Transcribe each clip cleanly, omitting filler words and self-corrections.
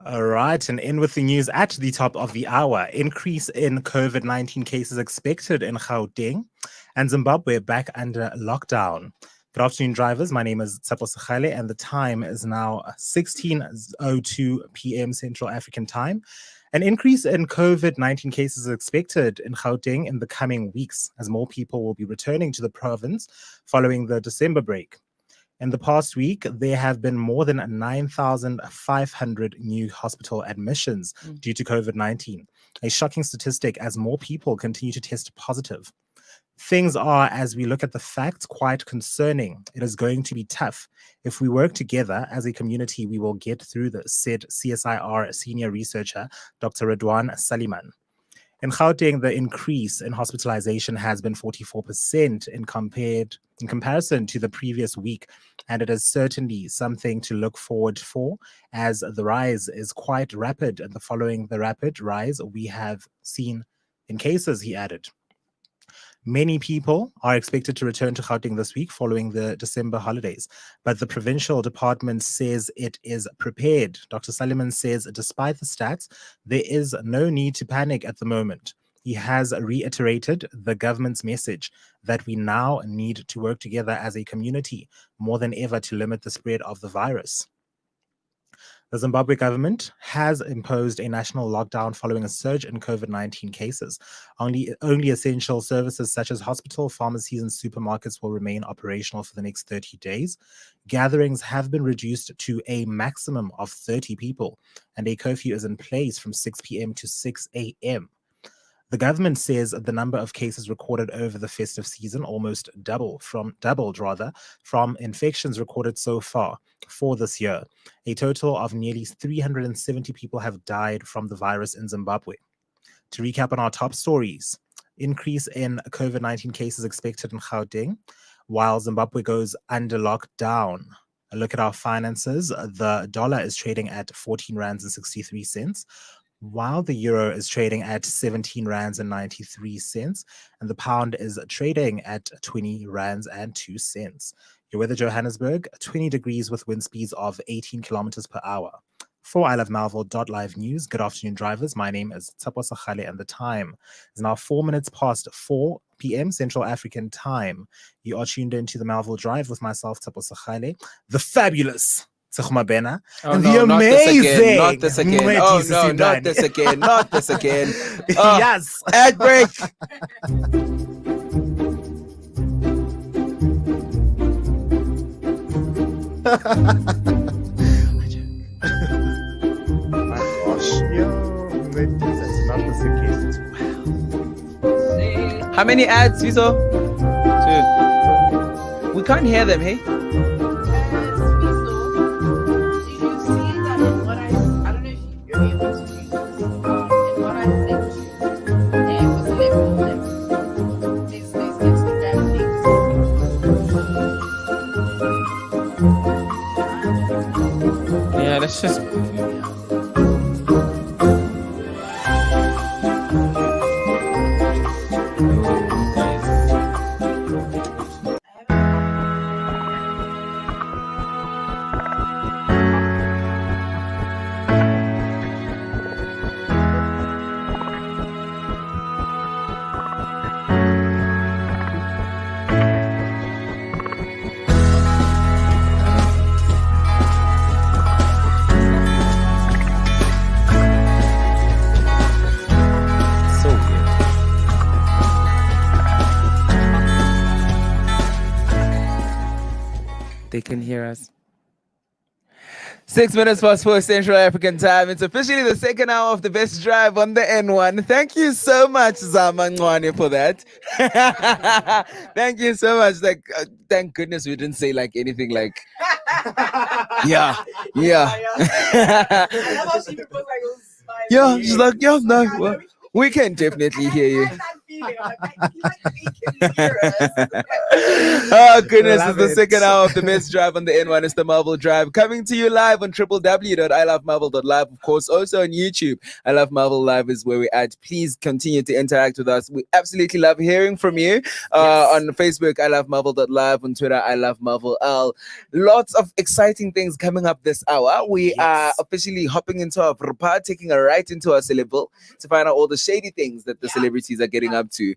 All right, and in with the news at the top of the hour. Increase in COVID-19 cases expected in Gauteng and Zimbabwe back under lockdown. Good afternoon, drivers. My name is Tsapo Sekhale, and the time is now 16:02 p.m. Central African Time. An increase in COVID-19 cases is expected in Gauteng in the coming weeks as more people will be returning to the province following the December break. In the past week, there have been more than 9,500 new hospital admissions due to COVID-19, a shocking statistic as more people continue to test positive. Things are, as we look at the facts, quite concerning. It is going to be tough. If we work together as a community, we will get through this, said CSIR senior researcher Dr. Redwan Saliman. In Gauteng, the increase in hospitalization has been 44% in comparison to the previous week, and it is certainly something to look forward for as the rise is quite rapid. And following the rapid rise we have seen in cases, he added. Many people are expected to return to Gauteng this week following the December holidays, but the provincial department says it is prepared. Dr. Suleiman says despite the stats, there is no need to panic at the moment. He has reiterated the government's message that we now need to work together as a community more than ever to limit the spread of the virus. The Zimbabwe government has imposed a national lockdown following a surge in COVID-19 cases. Only essential services such as hospital, pharmacies, and supermarkets will remain operational for the next 30 days. Gatherings have been reduced to a maximum of 30 people, and a curfew is in place from 6 p.m. to 6 a.m. The government says the number of cases recorded over the festive season almost doubled from infections recorded so far for this year. A total of nearly 370 people have died from the virus in Zimbabwe. To recap on our top stories, increase in COVID-19 cases expected in Gauteng, while Zimbabwe goes under lockdown. A look at our finances. The dollar is trading at 14 rands and 63 cents. While the euro is trading at 17 rands and 93 cents, and the pound is trading at 20 rands and 2 cents. Your weather, Johannesburg, 20 degrees with wind speeds of 18 kilometers per hour. For Melville.live news, good afternoon, drivers. My name is Tsapo Sekhale, and the time is now 4 minutes past 4 p.m. Central African Time. You are tuned into the Melville Drive with myself, Tsapo Sekhale, the fabulous Bena, and the amazing, not this again. Oh no, not this again, not this again. Yes, ad break. My gosh, yo, that's not this again. How many ads, Viso? 2. We can't hear them, hey? Yeah, let's just. They can hear us. 6 minutes past 4 Central African Time. It's officially the second hour of the best drive on the N1. Thank you so much, Zama Ncwane, for that. Thank you so much. Like, thank goodness we didn't say like anything like, yeah. Yeah, she's like, yeah, no, well, we can definitely hear you. I'm like, I feel like we can hear us. Oh goodness, Love it's the it. second hour of the best drive on the N1. It's the Melville Drive coming to you live on www.ilovemelville.live. Of course, also on YouTube. I Love Melville Live is where we're at. Please continue to interact with us. We absolutely love hearing from you. On Facebook, I Love Melville.live. On Twitter, I Love Melville L. Lots of exciting things coming up this hour. We are officially hopping into our part, taking a right into our Celebville to find out all the shady things that the celebrities are getting up to. Yeah.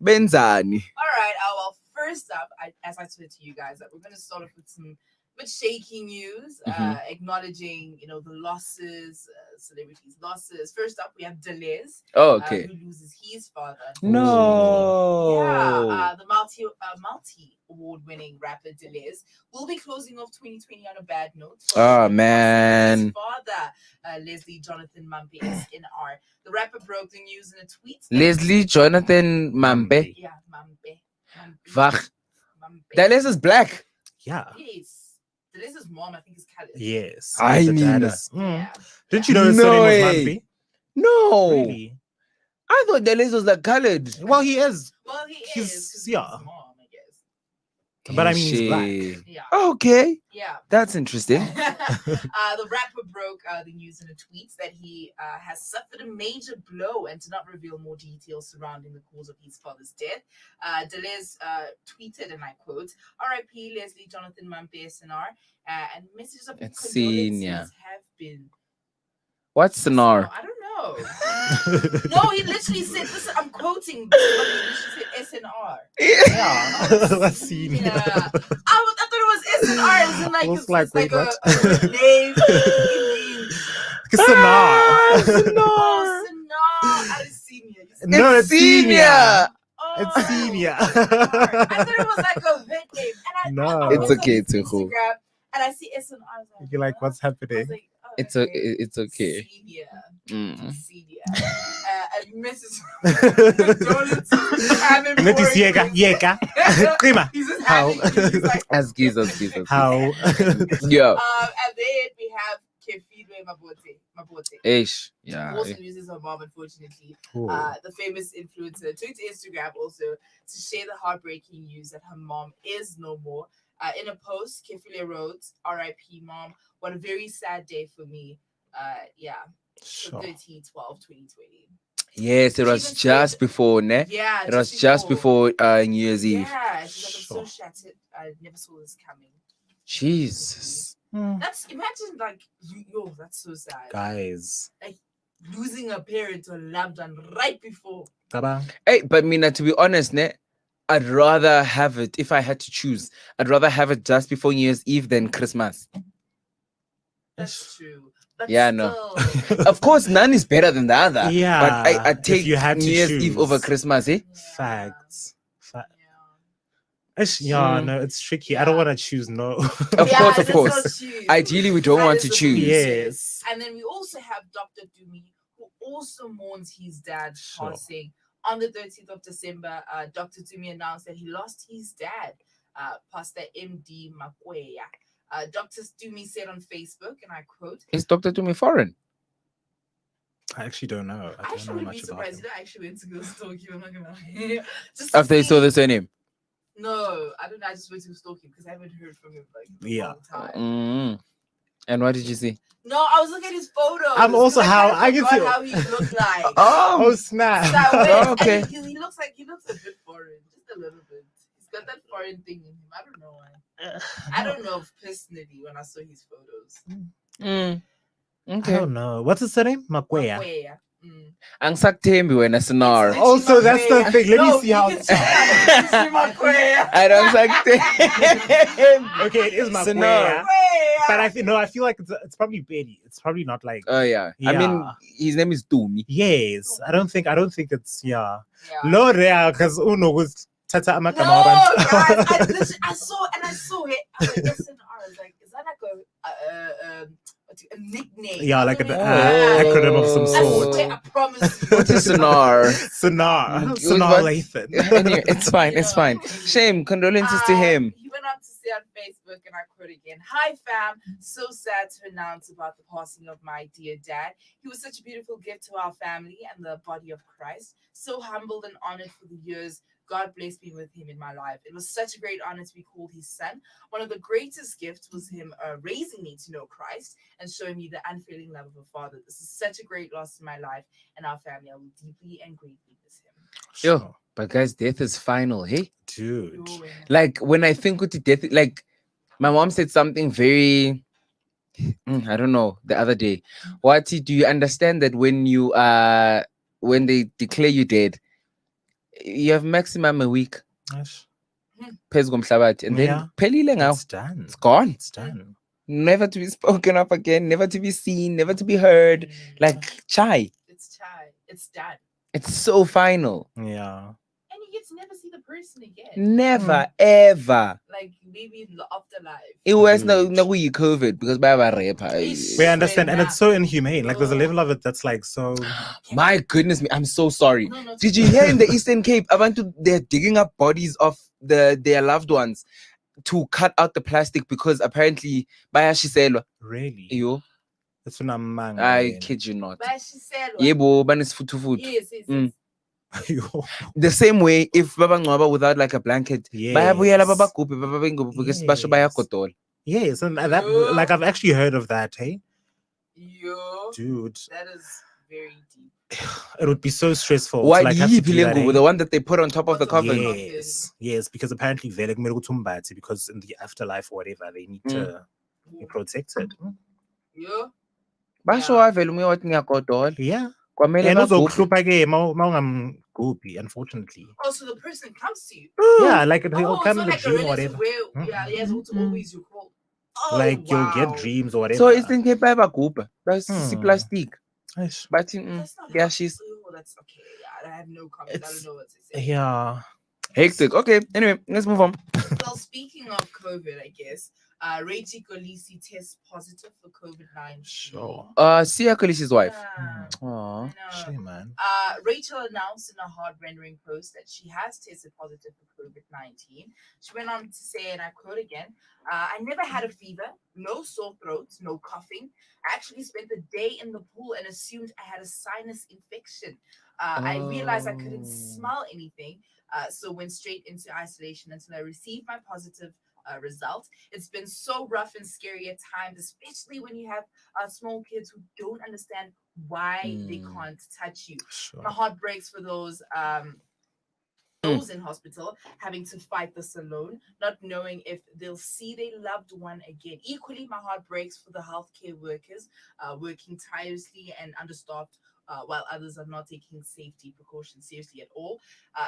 Benzani. All right. Well, first up, as I said to you guys, that we're going to start off with some bit shaky news, acknowledging, the losses, celebrities' losses. First up, we have Deleuze, Oh, okay. who loses his father. No. Yeah, the multi award-winning rapper Deleuze will be closing off 2020 on a bad note. Oh, man. His father, Leslie Jonathan Mampe, SNR. The rapper broke the news in a tweet. Leslie Jonathan Mampe. Yeah, Mampe. Vach. Deleuze is black. Yeah. Yes. Deleuze's mom, I think, is colored. Yes. I The dad mean- is- Yeah. Didn't you know his No surname was way. Mampi? No. Really? I thought Deleuze was like colored. Well, he is. Well, he He's- is. 'Cause yeah. His mom, I guess. But I mean, he's Shit. black. Yeah. Okay. Yeah. That's interesting. The rapper broke the news in a tweet that he has suffered a major blow and did not reveal more details surrounding the cause of his father's death. Deleuze tweeted, and I quote, "R.I.P. Leslie Jonathan Mampe SNR," and messages of It's condolences senior. have been. What's Sonar? I don't know. No, he literally said, listen, I'm quoting, but he literally said SNR. Yeah. That's senior. Yeah. I thought it was SNR. As in, like, I was it's like, wait, like what? a name. It means Sonar. Oh, Sinar. I senior. No, it's senior. Oh, It's senior. I thought it was like a vet name. And I No. went It's on okay, his Tuchel. Instagram, and I see SNR. I was like, You're like, what? what's I was happening? like, oh, It's okay. it's okay. Senior. Mm. Senior. And Mrs. Condolences. Ngithi siyeka, yeka. Qima. He's just How? having, he's like, As Jesus. How? Yeah. and then we have Kefilwe Mabote. Ish. Yeah. Also uses her mom, unfortunately. Ooh. The famous influencer took to Instagram also to share the heartbreaking news that her mom is no more. In a post, Kefilwe wrote, "R.I.P. Mom. What a very sad day for me." Yeah. So Sure. Yes, 13/12/2020. it She was even just said- before, ne? Yeah. It was just before New Year's Eve. Yeah. She's like, I'm Sure. so shattered. I never saw this coming. Jesus. That's imagine like yo, that's so sad. Guys. Losing a parent or a loved one right before. Tabang. Hey, but Mina, to be honest, ne? I'd rather have it if I had to choose. I'd rather have it just before New Year's Eve than Christmas. That's true. But Yeah, no. still, Of course, none is better than the other. Yeah, But I if take you had to New Year's Eve over choose. Christmas, eh? Facts. Yeah. Yeah, no, it's tricky. I don't want to choose no. Of Yeah, course, of let's course. not choose. Ideally, we don't That want is to the choose. solution. Yes. And then we also have Dr. Dumi, who also mourns his dad Sure. passing. On the 13th of December, Dr. Dumi announced that he lost his dad, Pastor M.D. Makweya. Dr. Dumi said on Facebook, and I quote, Is Dr. Tumi foreign? I actually don't know. I I don't actually know wouldn't be much about surprised. him. You know, I actually went to go stalk him. I'm not gonna lie. Just to After you saw see- the surname? No, I don't know. I just went to stalk him because I haven't heard from him like a Yeah. long time. Mm. And what did you see? No, I was looking at his photos. I'm also 'cause how- kinda I can forgot see- how he looked like. Oh, snap. So I went, Oh, okay. and he looks a bit foreign, just a little bit. He's got that foreign thing in him. I don't know why. I don't know personally when I saw his photos. Mm. I Okay. don't know. What's his surname? Makwea. Makwea. Mm. Angsakuthembi wena Sinar. It's Also, that's the Makwea. thing. Let me No, see you how. can check out. It's Makwea. I don't Angsakuthembi. Okay, it is Sinar. Makwea. Makwea. But I feel like it's probably Betty. It's probably not like. Oh yeah. I mean, Yeah. his name is Tumi. Yes, I don't think it's Yeah. low there because Uno was tata No, amagama guys, I saw it. I was like, SNR. I was like, is that like a nickname? Yeah, like an Yeah. acronym of some I sort. swear, I promise you. What is Sinar? Sonar Mm, Sonar what- Lathan. Anyway, it's fine. It's fine. Shame. Condolences to him. He went on to posted on Facebook, and I quote again: "Hi fam, so sad to announce about the passing of my dear dad. He was such a beautiful gift to our family and the body of Christ. So humbled and honored for the years God blessed me with him in my life. It was such a great honor to be called his son. One of the greatest gifts was him raising me to know Christ and showing me the unfailing love of a father. This is such a great loss in my life and our family. I will deeply and greatly miss him." Yo, but guys, death is final, hey? Dude. Like, when I think with the death, like, my mom said something very, I don't know, the other day. Wati, do you understand that when they declare you dead, you have maximum a week, Gosh. phezu komhlabathi, and then Yeah. phelile ngawo. It's done. It's gone. It's done. Never to be spoken of again, never to be seen, never to be heard. Like, chai. It's chai. It's done. It's so final. Yeah. And you get to never see the person again. Never, ever. Like maybe in the afterlife. It was no Huge. COVID because by rape. We understand, and it's so inhumane. Like, there's a level of it that's like so. My goodness me, I'm so sorry. No, Did you hear in the Eastern Cape? They're digging up bodies of their loved ones to cut out the plastic because apparently bayashiselwa. Really? Yo, It's when I'm man. I kid you not. But she said, Yebo, banisfutufutu. yes. The same way if baba ngcwaba without like a blanket, bayabuyela Yes. babagubhe babengubhe because basho bayagodola. Yes, and that, like, I've actually heard of that, hey? Yo, Dude. that is very deep. It would be so stressful. Why to, like, have to do that, the one that they put on top of the coffin? Yes, because apparently vele kumele ukuthi umbathe, because in the afterlife or whatever they need to be protected. Yo, Basho wavela umoya wathi ngiyagodola. Yeah. Kwamele And bagubhe. uzokuhlupha-ke mawungamgubhi, unfortunately. oh, so the person comes to you. Yeah, like he'll Oh, come so in the like a dream or relative whatever. where, yeah, he has to always you call. Oh, Like wow. you'll get dreams or whatever. So Eastern Cape bayabagubha. Basisi plastic. Nice. But That's not kuyashisa. oh, that's okay. Yeah, I have no comment. I don't know what to say. Yeah. Hectic. Okay, anyway, let's move on. Well, speaking of COVID, I guess, Rachel Kolisi tests positive for COVID-19. Sure. Sia Kolisi's wife. Yeah, Aww. I know. Shame, man. Rachel announced in a heart-rendering post that she has tested positive for COVID-19. She went on to say, and I quote again, "I never had a fever, no sore throat, no coughing. I actually spent the day in the pool and assumed I had a sinus infection. I realized I couldn't smell anything, so went straight into isolation until I received my positive result. It's been so rough and scary at times, especially when you have small kids who don't understand why they can't touch you. Sure. My heart breaks for those in hospital having to fight this alone, not knowing if they'll see their loved one again. Equally, my heart breaks for the healthcare workers working tirelessly and understaffed while others are not taking safety precautions seriously at all."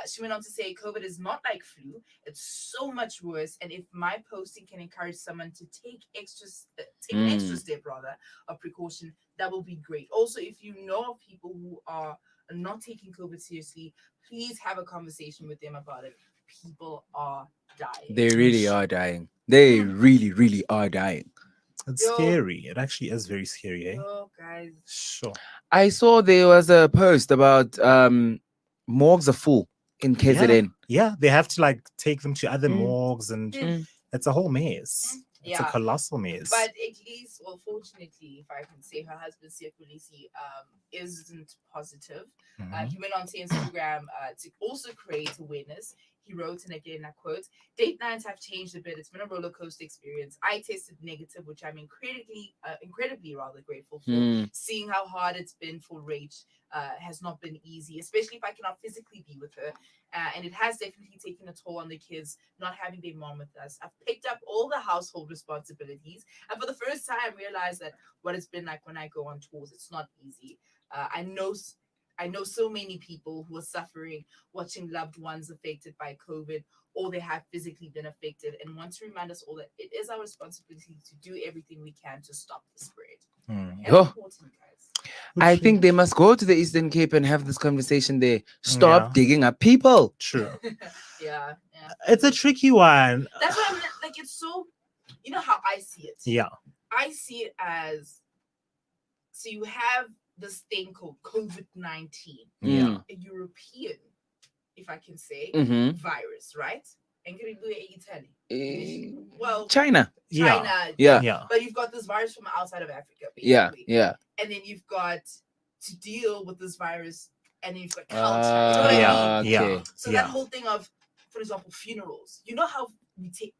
She went on to say, "COVID is not like flu. It's so much worse. And if my posting can encourage someone to take an extra step rather of precaution, that will be great. Also, if you know of people who are not taking COVID seriously, please have a conversation with them about it. People are dying." They really are dying. They really, really are dying. It's scary. It actually is very scary, eh? Oh, guys. Sure. I saw there was a post about morgues are full in KZN. Yeah, they have to like take them to other morgues, and it's a whole mess. It's a colossal mess. But at least, well, fortunately, if I can say, her husband, Siakulisi, isn't positive. He went on to Instagram to also create awareness. He wrote, and again, I quote, "Date nights have changed a bit. It's been a roller coaster experience. I tested negative, which I'm incredibly rather grateful for. Seeing how hard it's been for Rach has not been easy, especially if I cannot physically be with her. And it has definitely taken a toll on the kids not having their mom with us. I've picked up all the household responsibilities, and for the first time realized that what it's been like when I go on tours. It's not easy. I know so many people who are suffering, watching loved ones affected by COVID, or they have physically been affected, and want to remind us all that it is our responsibility to do everything we can to stop the spread." And important, guys. I think they must go to the Eastern Cape and have this conversation there. Stop digging up people. True. Yeah. It's a tricky one. That's what I mean. Like, it's so, you know how I see it. Yeah. I see it as, so you have this thing called COVID-19. Yeah. A European, if I can say, Mhm. virus, right? And can do it in Italy. Well, China. China. Yeah. Yeah. But you've got this virus from outside of Africa, Yeah. basically. Yeah. And then you've got to deal with this virus, and then you've got culture. You know what I Yeah. mean? Yeah. Okay. So that whole thing of, for example, funerals. You know how we take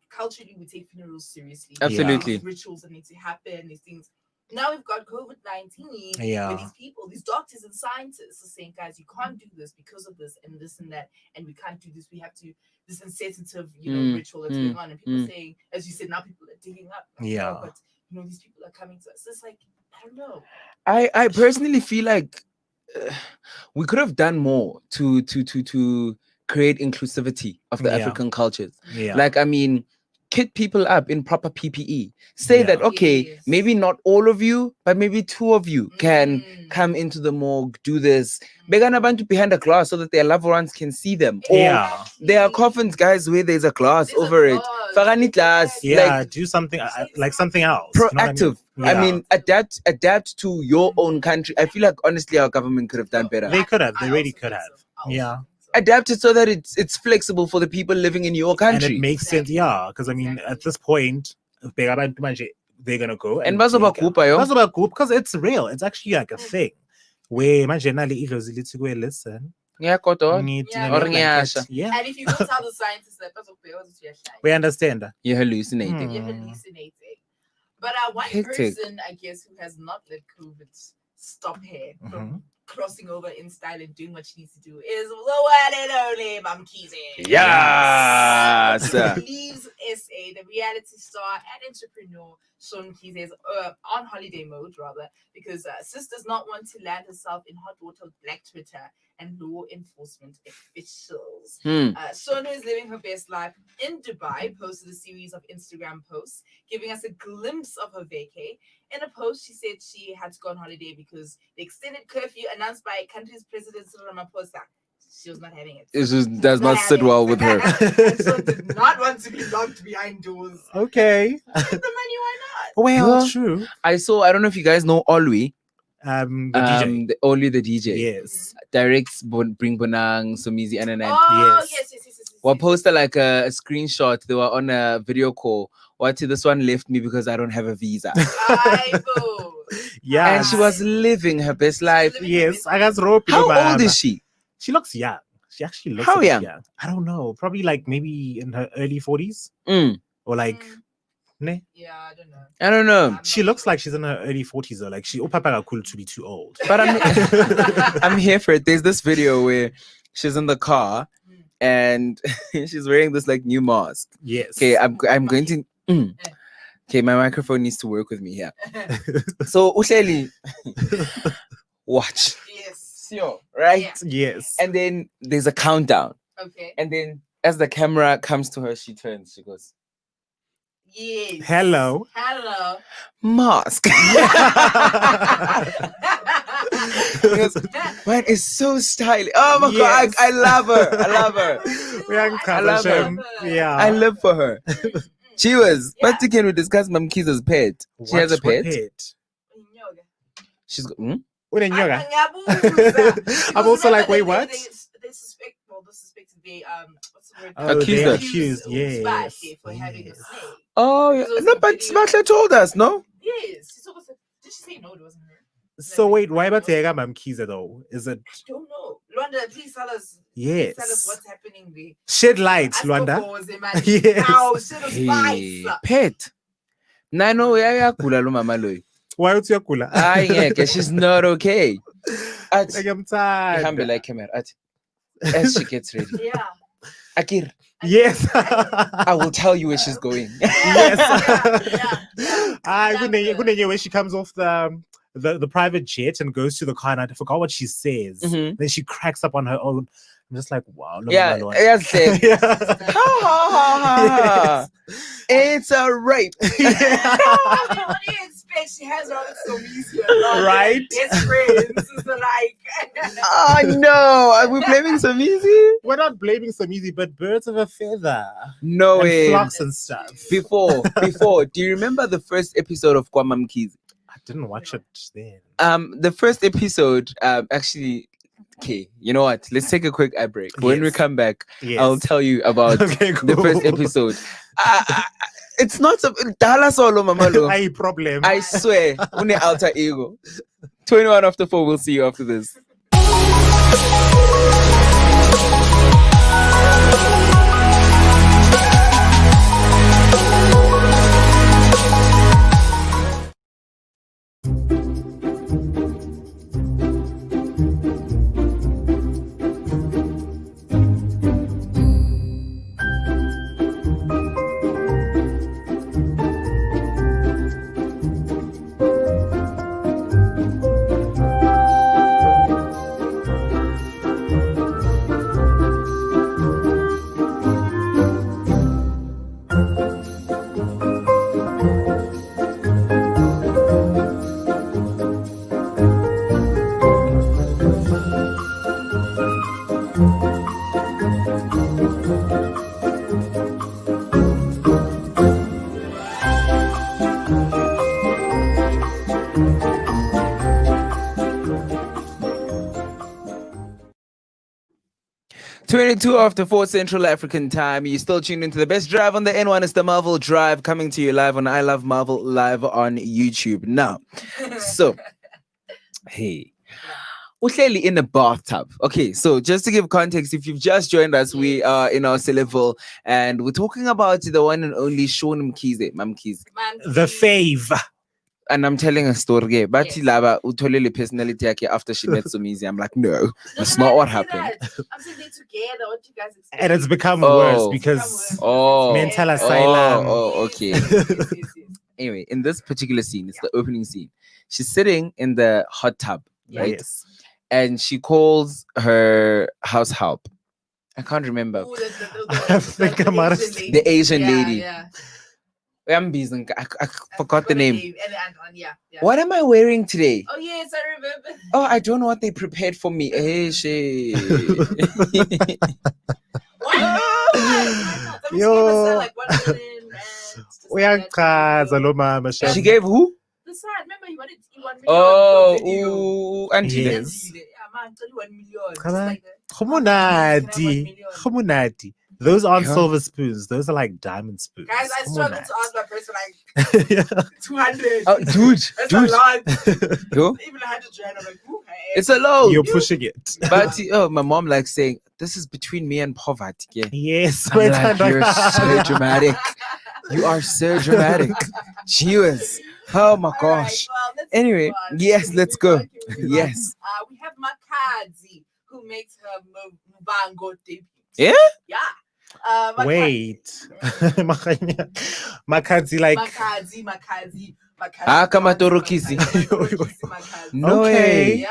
funerals seriously. Absolutely. There's rituals that need to happen. These things. Now we've got COVID-19, Yeah. where these people, these doctors and scientists are saying, guys, you can't do this because of this and this and that, and we can't do this. We have to this insensitive, ritual that's going on, and people are saying, as you said, now people are digging up. Like, Yeah. but these people are coming to us. It's like, I don't know. I personally feel like we could have done more to create inclusivity of the Yeah. African cultures. Yeah. Like, I mean, kit people up in proper PPE. Say Yeah. that, okay, Yes. maybe not all of you, but maybe 2 of you can come into the morgue, do this. Begana abantu behind a glass so that their loved ones can see them. Or Yeah. there are coffins, guys, where there's a glass There's a over it. glass. Fagani glass. Yeah. Like, Do something like something else. You know what I mean? proactive. I Yeah. mean, adapt to your own country. I feel like honestly our government could have done better. They could have. They I really also could think have. so. I also Yeah. think so. Adapt it so that it's flexible for the people living in your And country. it makes sense. Exactly. Yeah. Because I mean, at this point, they're gonna go And bazoba kupa, yo. because it's real. It's actually like a thing. Where imagine listen. Yeah, koto. Need Yeah. know, Or blanket. nyasha. Yeah. And if you go tell the scientists that We understand. You're hallucinating. Hmm. you're hallucinating. But one Hectic. person, I guess, who has not let COVID stop her from crossing over in style and doing what she needs to do is the one and only Mamkize. Yes. He leaves SA, the reality star and entrepreneur Sean Kize is on holiday mode, rather, because Sis does not want to land herself in hot water with Black Twitter and law enforcement officials. Sean, who is living her best life in Dubai, posted a series of Instagram posts giving us a glimpse of her vacay. In a post, she said she had to go on holiday because the extended curfew announced by country's president Cyril Ramaphosa, she was not having it. It just does not sit having well it. with her. And so did not want to be locked behind doors. Okay. Get the money, why not? Well, Well, true. I don't know if you guys know Olwi. The DJ. Olwi the DJ. Yes. Directs Bring Bonang, Somizi, and Oh, Yes. yes. Well, posted like a screenshot. They were on a video call. This one left me because I don't have a visa. Aibo. Yeah. And she was living her best life. Yes. I got rope. How old is she? She looks young. She actually looks How a bit young? I don't know. Probably like maybe in her early 40s or like. Ne? Yeah, I don't know. I don't know. I'm She not looks sure. like she's in her early 40s though. Like she Papa cool to be too old. But I'm here for it. There's this video where she's in the car and she's wearing this like new mask. Yes. Okay, I'm going to. Okay, my microphone needs to work with me here. So Usheli, watch. Yes. Sure, right? Yeah. Yes. And then there's a countdown. Okay. And then as the camera comes to her, she turns. She goes, Yes. Hello. Hello. mask. Man, it's so stylish. Oh my Yes. god, I love her. I love her. We are I love her. Kardashian. Yeah. I live for her. She was. Yeah. But can we discuss Mam Kiza's pet? She has a What pet. She's got. What in yoga? Because I'm also like, remember wait, what? They suspect, the suspected they what's the word? Oh, Accused they her. accused. Yes. Spashy for having a Yes. snake. Oh, yeah. Because it was No, a but video. Smasher told us, no? Yes. Did she say no? It wasn't her. So wait, why about Tega Mam Kiza though? Is it I don't know. Luanda, please tell us. yes? Tell us what's happening there. Shed light, Luanda. Yes. Ow, shit of Hey, spice. pet. Nano, yeah, kula lo mama loy. Why would you kula? Ay, yeah, she's not okay. At, Like, I'm tired. Ihambe like camera. At, as she gets ready. Yeah. Akir, Yes. I will tell you where she's going. Yes. Yeah. Good when she comes off the private jet and goes to the car, and I forgot what she says. Mhm. Then she cracks up on her own. I'm just like, wow. Look Yeah, at my Lord. yes, yes. Yeah. Ha, ha, ha, ha. It's a rape. I mean, what do you expect? She has her own so easy. Right? Best friends. So like. Oh no, are we blaming some easy? We're not blaming some easy, but birds of a feather. No and way. flocks and stuff. Before, do you remember the first episode of Kwamam Kids? I didn't watch it then. The first episode, actually, okay, you know what? Let's take a quick ad break. When we Yes. come back, Yes. I'll tell you about Okay, the first cool. episode. It's not a Dala solo, Mamalo. Ay problem. I swear, une alter ego. 21 after 4. We'll see you after this. Twenty-two after 4 Central African time. You're still tuned into the best drive on the N1. It's the Melville Drive coming to you live on I Love Marvel live on YouTube. Now, so, hey, uhleli in a bathtub. Okay, so just to give context, if you've just joined us, we are in our Melville and we're talking about the one and only Sean Mkhize, Mam Mkhize. The fave. And I'm telling a story. But Yes. lava utolele personality yake after she met Sumizi. I'm like, no, that's not what happened. I'm saying they're together. What do you guys expect? And it's become Oh. worse because Oh, Mental asylum. Okay. Yes. Anyway, in this particular scene, it's the opening scene. She's sitting in the hot tub, right? yes. And she calls her house help. I can't remember. Ooh, I think I'm out of- The Asian lady. Yeah. I'm busy. I forgot the name. Yeah. What am I wearing today? Oh yes, I remember. Oh, I don't know what they prepared for me. Eh, shit. Why not? I mean, Yo. she gave us, like 1 million rands, just like that. Uyangichaza lo mama, She She Shem. gave who? The son, remember he wanted 1 million Oh, for video. ooh, Auntie Yes. Liz. Yeah, man, tell you 1 million. Just Come on. like that. Khumunati. Khumunati. Those aren't Yeah. silver spoons. Those are like diamond spoons. Guys, I struggle Khumunati. to ask my person like Yeah. 200. Oh, dude, That's a lot. Yo, Even 100 rand. I'm like, ooh, hey. it's a load. You're pushing it. But oh, my mom likes saying this is between me and poverty. Yeah. Yes. I'm wait, like, you're so dramatic. You are so dramatic. She was. Oh my All right, gosh. well, let's Anyway, move on. yes, Can we let's move go. on? Can we move on? Yes. We have Makadzi, who makes her Mubango debut. Yeah? Yeah. Makadzi- Wait. Makadzi like Makadzi. Ah, kama Torokisi. Makadzi. No Okay. way. Yeah.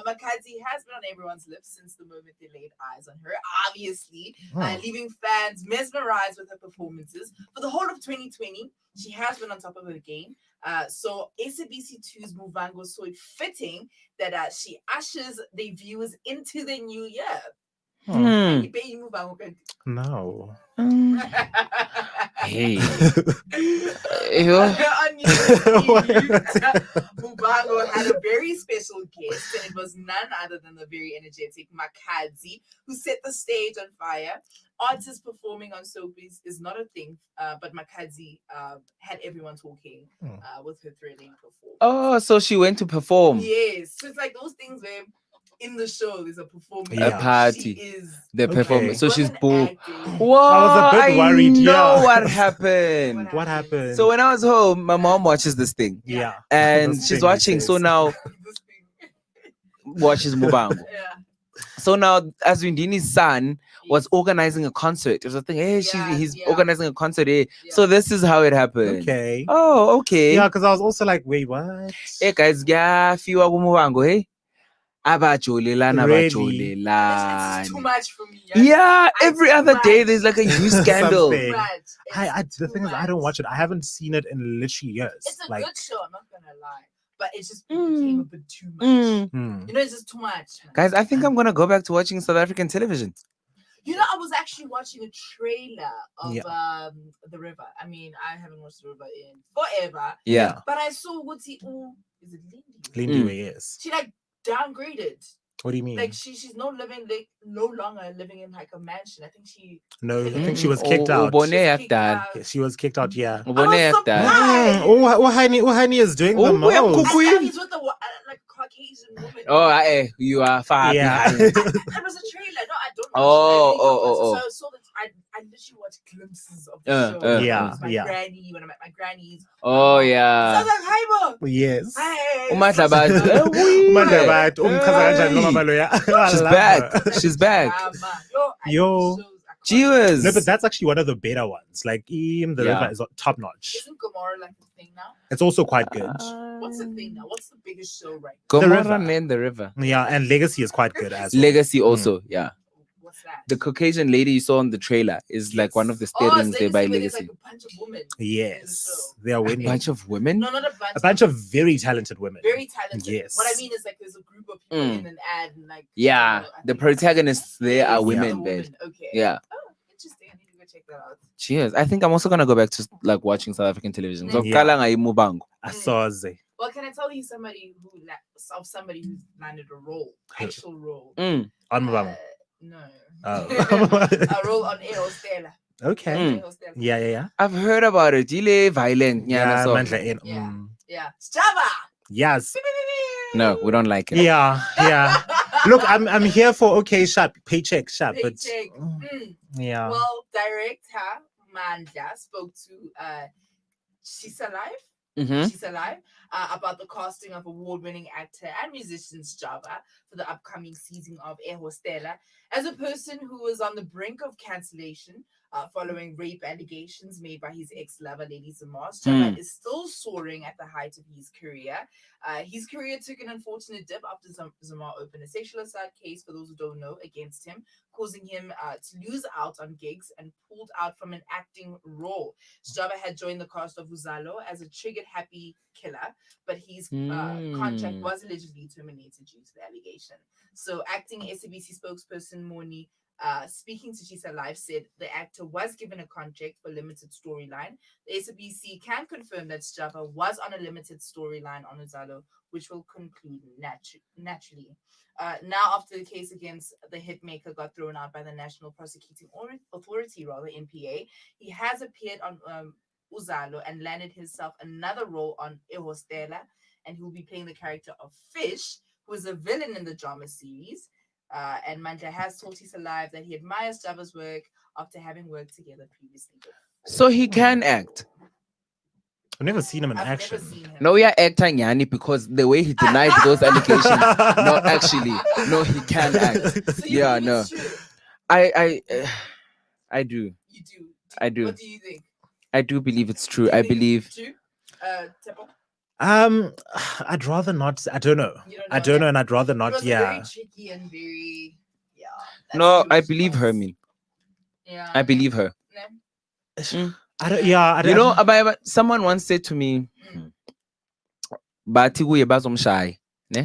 Makadzi has been on everyone's lips since the moment they laid eyes on her, obviously, leaving fans mesmerized with her performances. For the whole of 2020, she has been on top of her game. So SABC2's Mubango saw it fitting that she ushers the viewers into the new year. Hmm. No. Hey. On New Year's Eve, Mubango had a very special guest, and it was none other than the very energetic Makadzi, who set the stage on fire. Artists performing on soapies is not a thing, but Makadzi had everyone talking with her thrilling performance. Oh, so she went to perform. Yes, so it's like those things where in the show there's a performance, Yeah. A party. She is The Okay. performance. So she's women booked. acting. Whoa, I was a bit worried, I know yeah. what happened. What happened? So when I was home, my mom watches this thing. yeah. And This she's thing he watching. So says. now This thing. watches Mubango. Yeah. So now Azwindini's son was organizing a concert. It was a thing. Hey, Yeah, he's yeah. organizing a concert. Hey. Yeah. So this is how it happened. Okay. Oh, okay. Yeah, because I was also like, wait, what? Hey guys, yeah, fiwa kumubango, hey. Abajolelana, Really? It's abajolelana. too much for me. Yeah, It's every too other day much. there's like a youth scandal. Something. Too much. The thing is, I don't watch it. I haven't seen it in literally years. It's a like, good show, I'm not gonna lie. But it just Mm. became a bit too much. Mm. You know, it's just too much. Man. Guys, I think I'm gonna go back to watching South African television. You know, I was actually watching a trailer of Yeah. The River. I mean, I haven't watched The River in forever. Yeah. But I saw Wuti. Is it Lindy? Lindy Mm. Way, yes. She like downgraded. What do you mean? Like she's no longer living in like a mansion. I think she. No, I think she was kicked out. Ubone She's kicked yakudala. out. Yeah, she was kicked out. Yeah. Ubone I was yakudala. surprised. Uhani is doing the Oh, most. And he's with the like Caucasian woman. Oh, you are far Yeah. behind. That was a trailer. No, I don't know. Oh. So I saw that. I literally watched glimpses of the show. Yeah, It was my yeah. granny when I'm at my granny's. Oh, So I yeah. was like, hi, Mo. Yes. Hi. Umadlabat. Umadlabat, umchaza kanjani noma balo, I She's love back. her. She's back. Yo. Cheers. No, but that's actually one of the better ones. Like, the Yeah. River is top notch. Isn't Gomorrah like a thing now? It's also quite good. What's the thing now? What's the biggest show right now? Gomorrah River. and the River. Yeah, and Legacy is quite good as well. Legacy also, yeah. What's that? The Caucasian lady you saw in the trailer is like one of the steerings there by where there's, Legacy. like a bunch of women. Yes, they are A winning. bunch of women? No, not a bunch. A bunch of very talented women. very talented. Yes. What I mean is like there's a group of people in an ad and like. Yeah, I the think protagonists there are it's women, a babe. woman. Okay. Yeah. Oh, interesting. I need to go check that out. Cheers. I think I'm also gonna go back to like watching South African television. So Yeah. Kala ngayimubango. Asoze. Well, can I tell you somebody who's landed a role, actual role? Mm. On Mubamo. No. Oh. A role on Air Stella. Okay. Yeah. I've heard about it. Ile violent. Yeah, so. Mandla in. Yeah. Yeah. Java. Yes. No, we don't like it. Yeah. Look, I'm here for okay, sharp, paycheck, sharp, but Paycheck. Mm. yeah. Well, director Mandla spoke to She's Alive. Mhm. She's Alive about the casting of award-winning actor and musician Java for the upcoming season of Stella. As a person who was on the brink of cancellation following rape allegations made by his ex-lover Lady Zamar, Java is still soaring at the height of his career. His career took an unfortunate dip after Zamar opened a sexual assault case, for those who don't know, against him, causing him to lose out on gigs and pulled out from an acting role. Java had joined the cast of Uzalo as a triggered-happy killer, but his contract was allegedly terminated due to the allegation. So, acting SABC spokesperson Moni, speaking to She's Alive, said the actor was given a contract for limited storyline. The SABC can confirm that Java was on a limited storyline on Uzalo, which will conclude naturally. Now, after the case against the hitmaker got thrown out by the National Prosecuting Authority, NPA, he has appeared on Uzalo and landed himself another role on Stella, and he will be playing the character of Fish, who is a villain in the drama series. And Mandla has told She's Alive that he admires Java's work after having worked together previously. So he can act. I've never seen him in I've action. never seen him. No, yeah, acting Yani, because the way he denied those allegations. No, actually, no, he can act. So you Yeah, believe no. it's true? I do. You do. I do. What do you think? I do believe it's true. Do you I think believe. it's true? Tepo? I'd rather not. I don't know. You don't I don't know, and I'd rather It not. was Yeah. very tricky and very. Yeah. that's No, the I believe her. response. Mean, Yeah. I believe her. No? I don't. Yeah. I don't, You know, but someone once said to me, Mm. "Bathi kuye bazomshaya."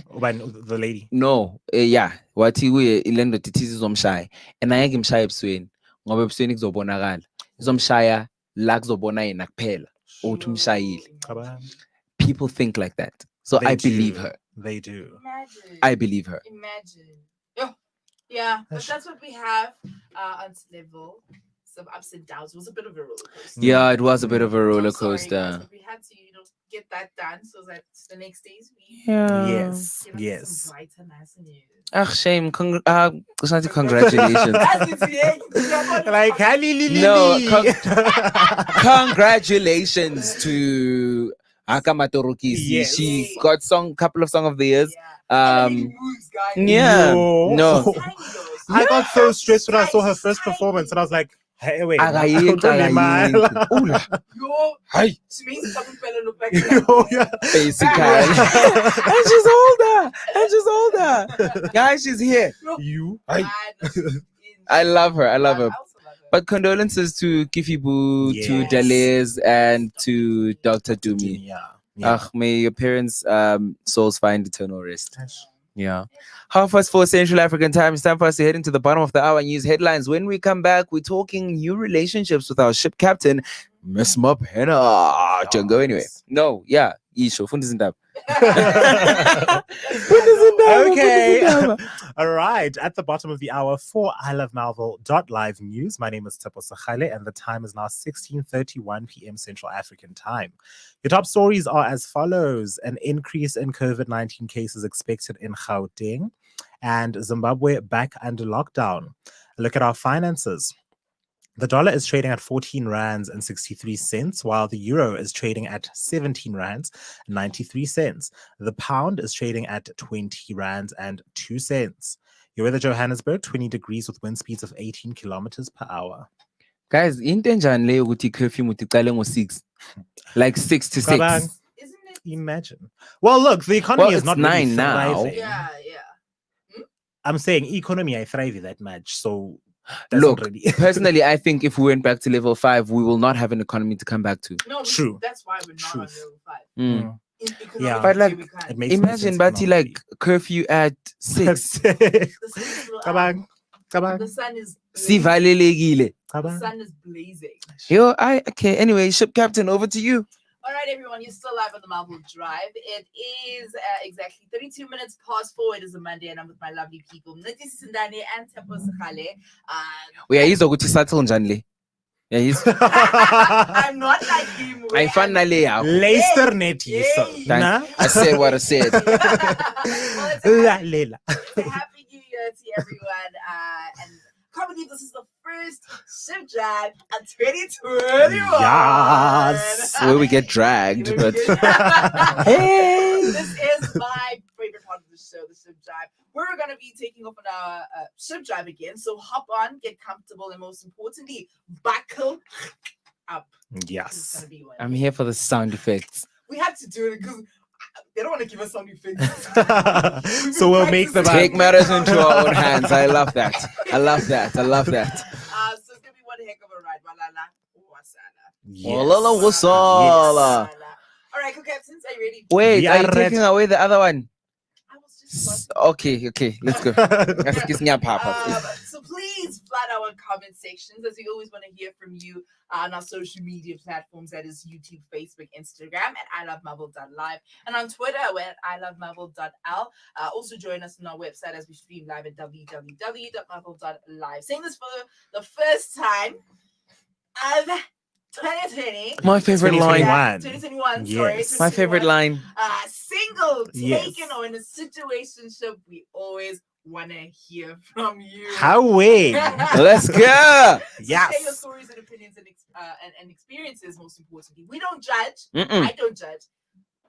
when the lady. No, yeah, wathi kuye ilendo tithizi izomshaya. And ayeke imshaya ebusweni. Ngoba ebusweni kuzobonakala. Izomshaya la kuzobona yena kuphela. Uthi umshayile. Imagine. People think like that. So They I believe do. her. They do. Imagine. I believe her. Imagine. Yeah, but that's what we have on level. Some ups and downs. It was a bit of a roller coaster. Yeah, it was a bit of a roller I'm sorry, guys, coaster. but we had to, get that done so that the next days we Yes. give us Yes. some brighter, nice news. Ah, shame. Kushanti, congratulations. That's it, yeah. Like No, Congratulations to Akamatorokisi. Yes. She got couple of song of the years. Yeah. And then he moves, guys. Yeah. No. Tiny though. I got so stressed when I saw her first performance, and I was like, "Hey, wait, Akayenza, akayenza. Ula. Yo, Hi. she means something fella look back. Yeah. Basically. and she's older. Guys, she's here. You. I love her. I love her. also love her. But condolences to Kifibu, to Yes. Deleuze, and to Dr. Dumi. Yeah. May your parents' souls find eternal rest. Yeah. 4:30 Central African time. It's time for us to head into the bottom of the hour news headlines. When we come back, we're talking new relationships with our ship captain, Miss Mapena. Don't go anywhere. No, yeah. isho funda izindaba. Okay. All right. At the bottom of the hour for I Love Melville .live news. My name is Tsepo Sakhale, and the time is now 16:31 p.m. Central African time. Your top stories are as follows: an increase in COVID-19 cases expected in Gauteng, and Zimbabwe back under lockdown. A look at our finances. The dollar is trading at 14 rands and 63 cents, while the euro is trading at 17 rands and 93 cents. The pound is trading at 20 rands and 2 cents. Your weather, Johannesburg, 20 degrees with wind speeds of 18 kilometers per hour. Guys, into enjani leyo ukuthi curfew muthi iqale ngo-6? Like 6 to 6. Kabang. Isn't it? Imagine. Well, look, the economy Well, is not it's really 9 now. thriving. Yeah. I'm saying economy I thrive that much, so Look, really. personally, I think if we went back to level 5, we will not have an economy to come back to. No, True. That's why we're not on Truth. level 5. Mm. Yeah. But like, we can't. It makes no Imagine, sense Bati, like curfew at 6. The sun is Kabang. the Kabang. sun is Sivalelekile. the Kabang. sun is blazing. Okay. Anyway, ship captain, over to you. All right, everyone, you're still live on the Melville Drive. It is exactly 32 minutes past 4. It is a Monday, and I'm with my lovely people, Nati Sindane and Tsepo Sakhale. Uyayizwa ukuthi settle njani le? Uyayizwa? I'm not like him. Ayifani nale yakho. Leicester Netty. So, Yay. nah. I said what I said. Well, La lela. it's a happy New Year to everyone. And I can't believe this is the first ship drive of 2021. Yes. Where we get dragged, but Hey! This is my favorite part of the show, the ship drive. We're going to be taking off on our ship drive again. So hop on, get comfortable, and most importantly, buckle up. It's Yes. gonna be one. I'm here for the sound effects. We have to do it because they don't want to give us sound effects. So we'll make them Take matters into our own hands. I love that. I love that. So it's gonna be one heck of a ride. Walala, wasala. Yes. Walala, wasala. All right, co-captains, are you ready? Wait, We are are you taking ready. away the other one? I was just Okay, let's go. So please flood our comment sections, as we always want to hear from you on our social media platforms, that is YouTube, Facebook, Instagram at ilovemarvel.live, and on Twitter we're at ilovemarvel.l. Also join us on our website as we stream live at www.marvel.live. Saying this for the first time of 2020. My favorite line. 2021, Yes. sorry. My favorite 2021. line. Single, Yes. taken, or in a situationship, we always want to hear from you. How way? Let's go. Share your Yes. stories and opinions and experiences, most importantly. We don't judge. Mm-mm. I don't judge.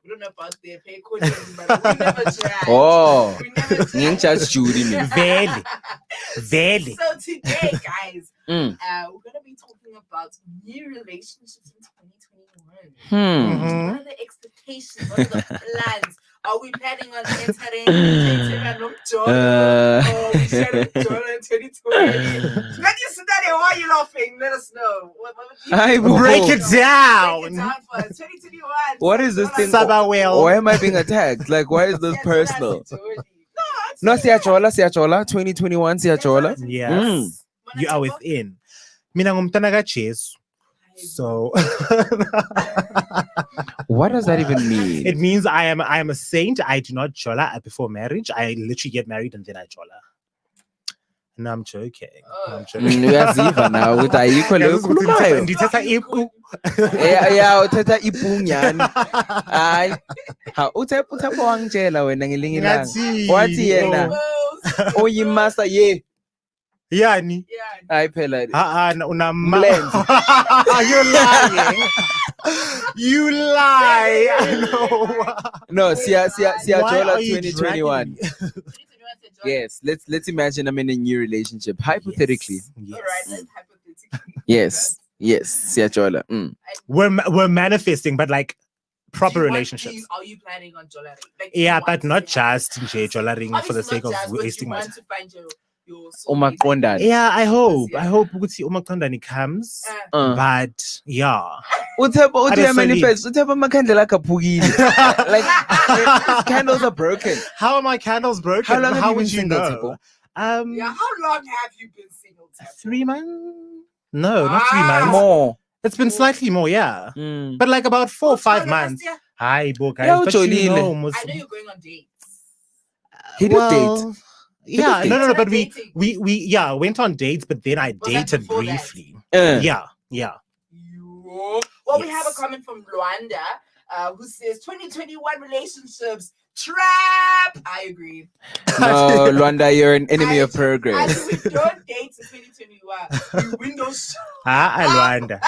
We don't know about their pay coding, but we never judge. Oh, We never Nging judge Judy me. Vele. Vele. So today, guys, Mm. we're going to be talking about new relationships in 2021. Mhm. What are the expectations? What are the plans? Are we planning on entering or we sharing Jonah in 2020? When you study, why are you laughing? Let us know. What do you I think? will Break it Break it down. down for us. 2021. What is this thing? Saba well. Why am I being attacked? Like, why is this Yes, personal? that's Jody. No, it's not. siyachola, 2021, siyachola. Yes. Mm. You are within. Mina ngumntana kaJesu. So What does that even mean? it means I am a saint. I do not chola before marriage. I literally get married and then I chola. No, I'm joking. I'm joking. Uyaziva now ukuthi ayikho leyo khulumayo. Ndithetha ipu. Yeah, uthetha ipunyani. Hayi. Ha uthepha wangitshela wena ngelinye ilanga. Ngathi. Wathi yena oyimasta ye. Yani. Yeah. Hayi phela. Una Mlenze. You're lying. You lie. I know. No, Why siyachola are you 2021. dragging me? Yes, let's imagine I'm in a new relationship. Hypothetically. Yes. All right, let's hypothetically. Yes, siyachola. We're manifesting, but like proper Do you want- relationships. Are you planning on jolari? Like, Yeah, you but want not to have- just jolaring for the Obviously sake not of just, but wasting you my want time. to find your Umaqondana. Yeah, I hope. Yeah. I hope ukuthi uMaqondani comes. But yeah. Uthepha Are manifest. Uthepha amakhandlela akhe aphukile. Like his candles are broken. How are my candles broken? How long have you would been single, know? Tsepo? Yeah, how long have you been single? Tsepo? 3 months? No, not 3 months. More. It's been slightly more, yeah. Mm. But like about 4 or 5 October months. last year? Hi, bo guys. Yeah, But you ujolile. know, I know you're going on dates. He did date. well, yeah, did no, date. but Dating. we went on dates, but then I Was that dated before that? briefly. Yeah. Yeah. Well, we have a Yes. comment from Luanda who says 2021 relationships trap. I agree. No, Luanda, you're an enemy of I progress. we don't date in 2021. We windows. Luanda.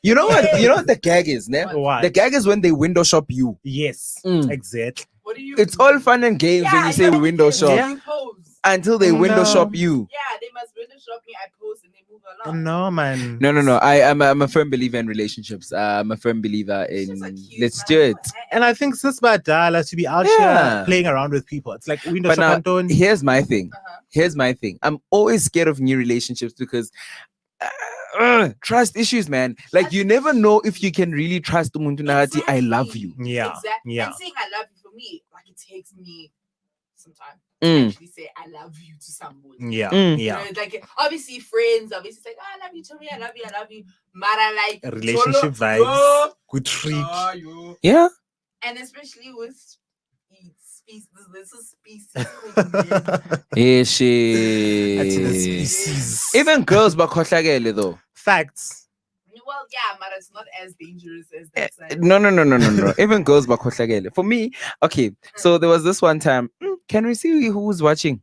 You know what? You know what the gag is, ne? What? The gag is when they window shop you. Yes, exactly. What do you? It's all fun and games when you say know, window because shop you pose. until they window No. shop you. Yeah, they must window shop me. I post and they move along. No, man. No. I'm a firm believer in relationships. I'm a firm believer in let's do it. And I think sis Badala to be out Yeah. here playing around with people. It's like window But now, shop and here's my thing. Uh-huh. Here's my thing. I'm always scared of new relationships because trust issues, man. Like you never know if you can really trust umuntu nahati, I love you. Yeah. Exactly. Yeah. And saying I love you for me, like it takes me some time to actually say I love you to someone. Yeah. Mm. You Yeah. know, like obviously friends, obviously it's like, oh, I love you, Tori, I love you. Mara like Relationship Cholo, vibes. Good trick. yo. Yeah. And especially with species, this is species. Yeah, That's in the shit. species. Even girls bakhohlakele though. Facts. Well, yeah, but it's not as dangerous as that side. No. Even girls bakhohlakele. For me, okay. So there was this one time. Can we see who's watching?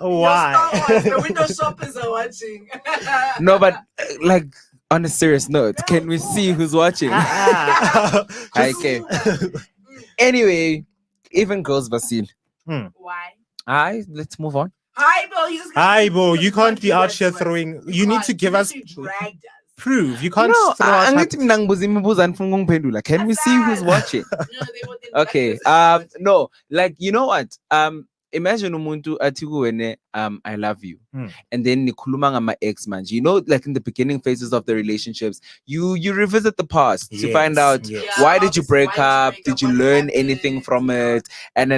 Why? The window shoppers are watching. No, but like on a serious note, can we see who's watching? Okay. Anyway, even girls Vasil. Why? Alright, let's move on. Hi, Bo. Hi, Bo. You can't be out here throwing. You need to give us dragged us. proof. You can't No, throw us. angithi mina ngibuza imibuzo anifuna ukungiphendula. Can we see who's watching? No, they Okay. No, like you know what? Imagine umuntu athi kuwena I love you. And then nikhuluma ngama ex manje. You know, like in the beginning phases of the relationships, you revisit the past to find out why did you break up? Did you learn anything from it? And.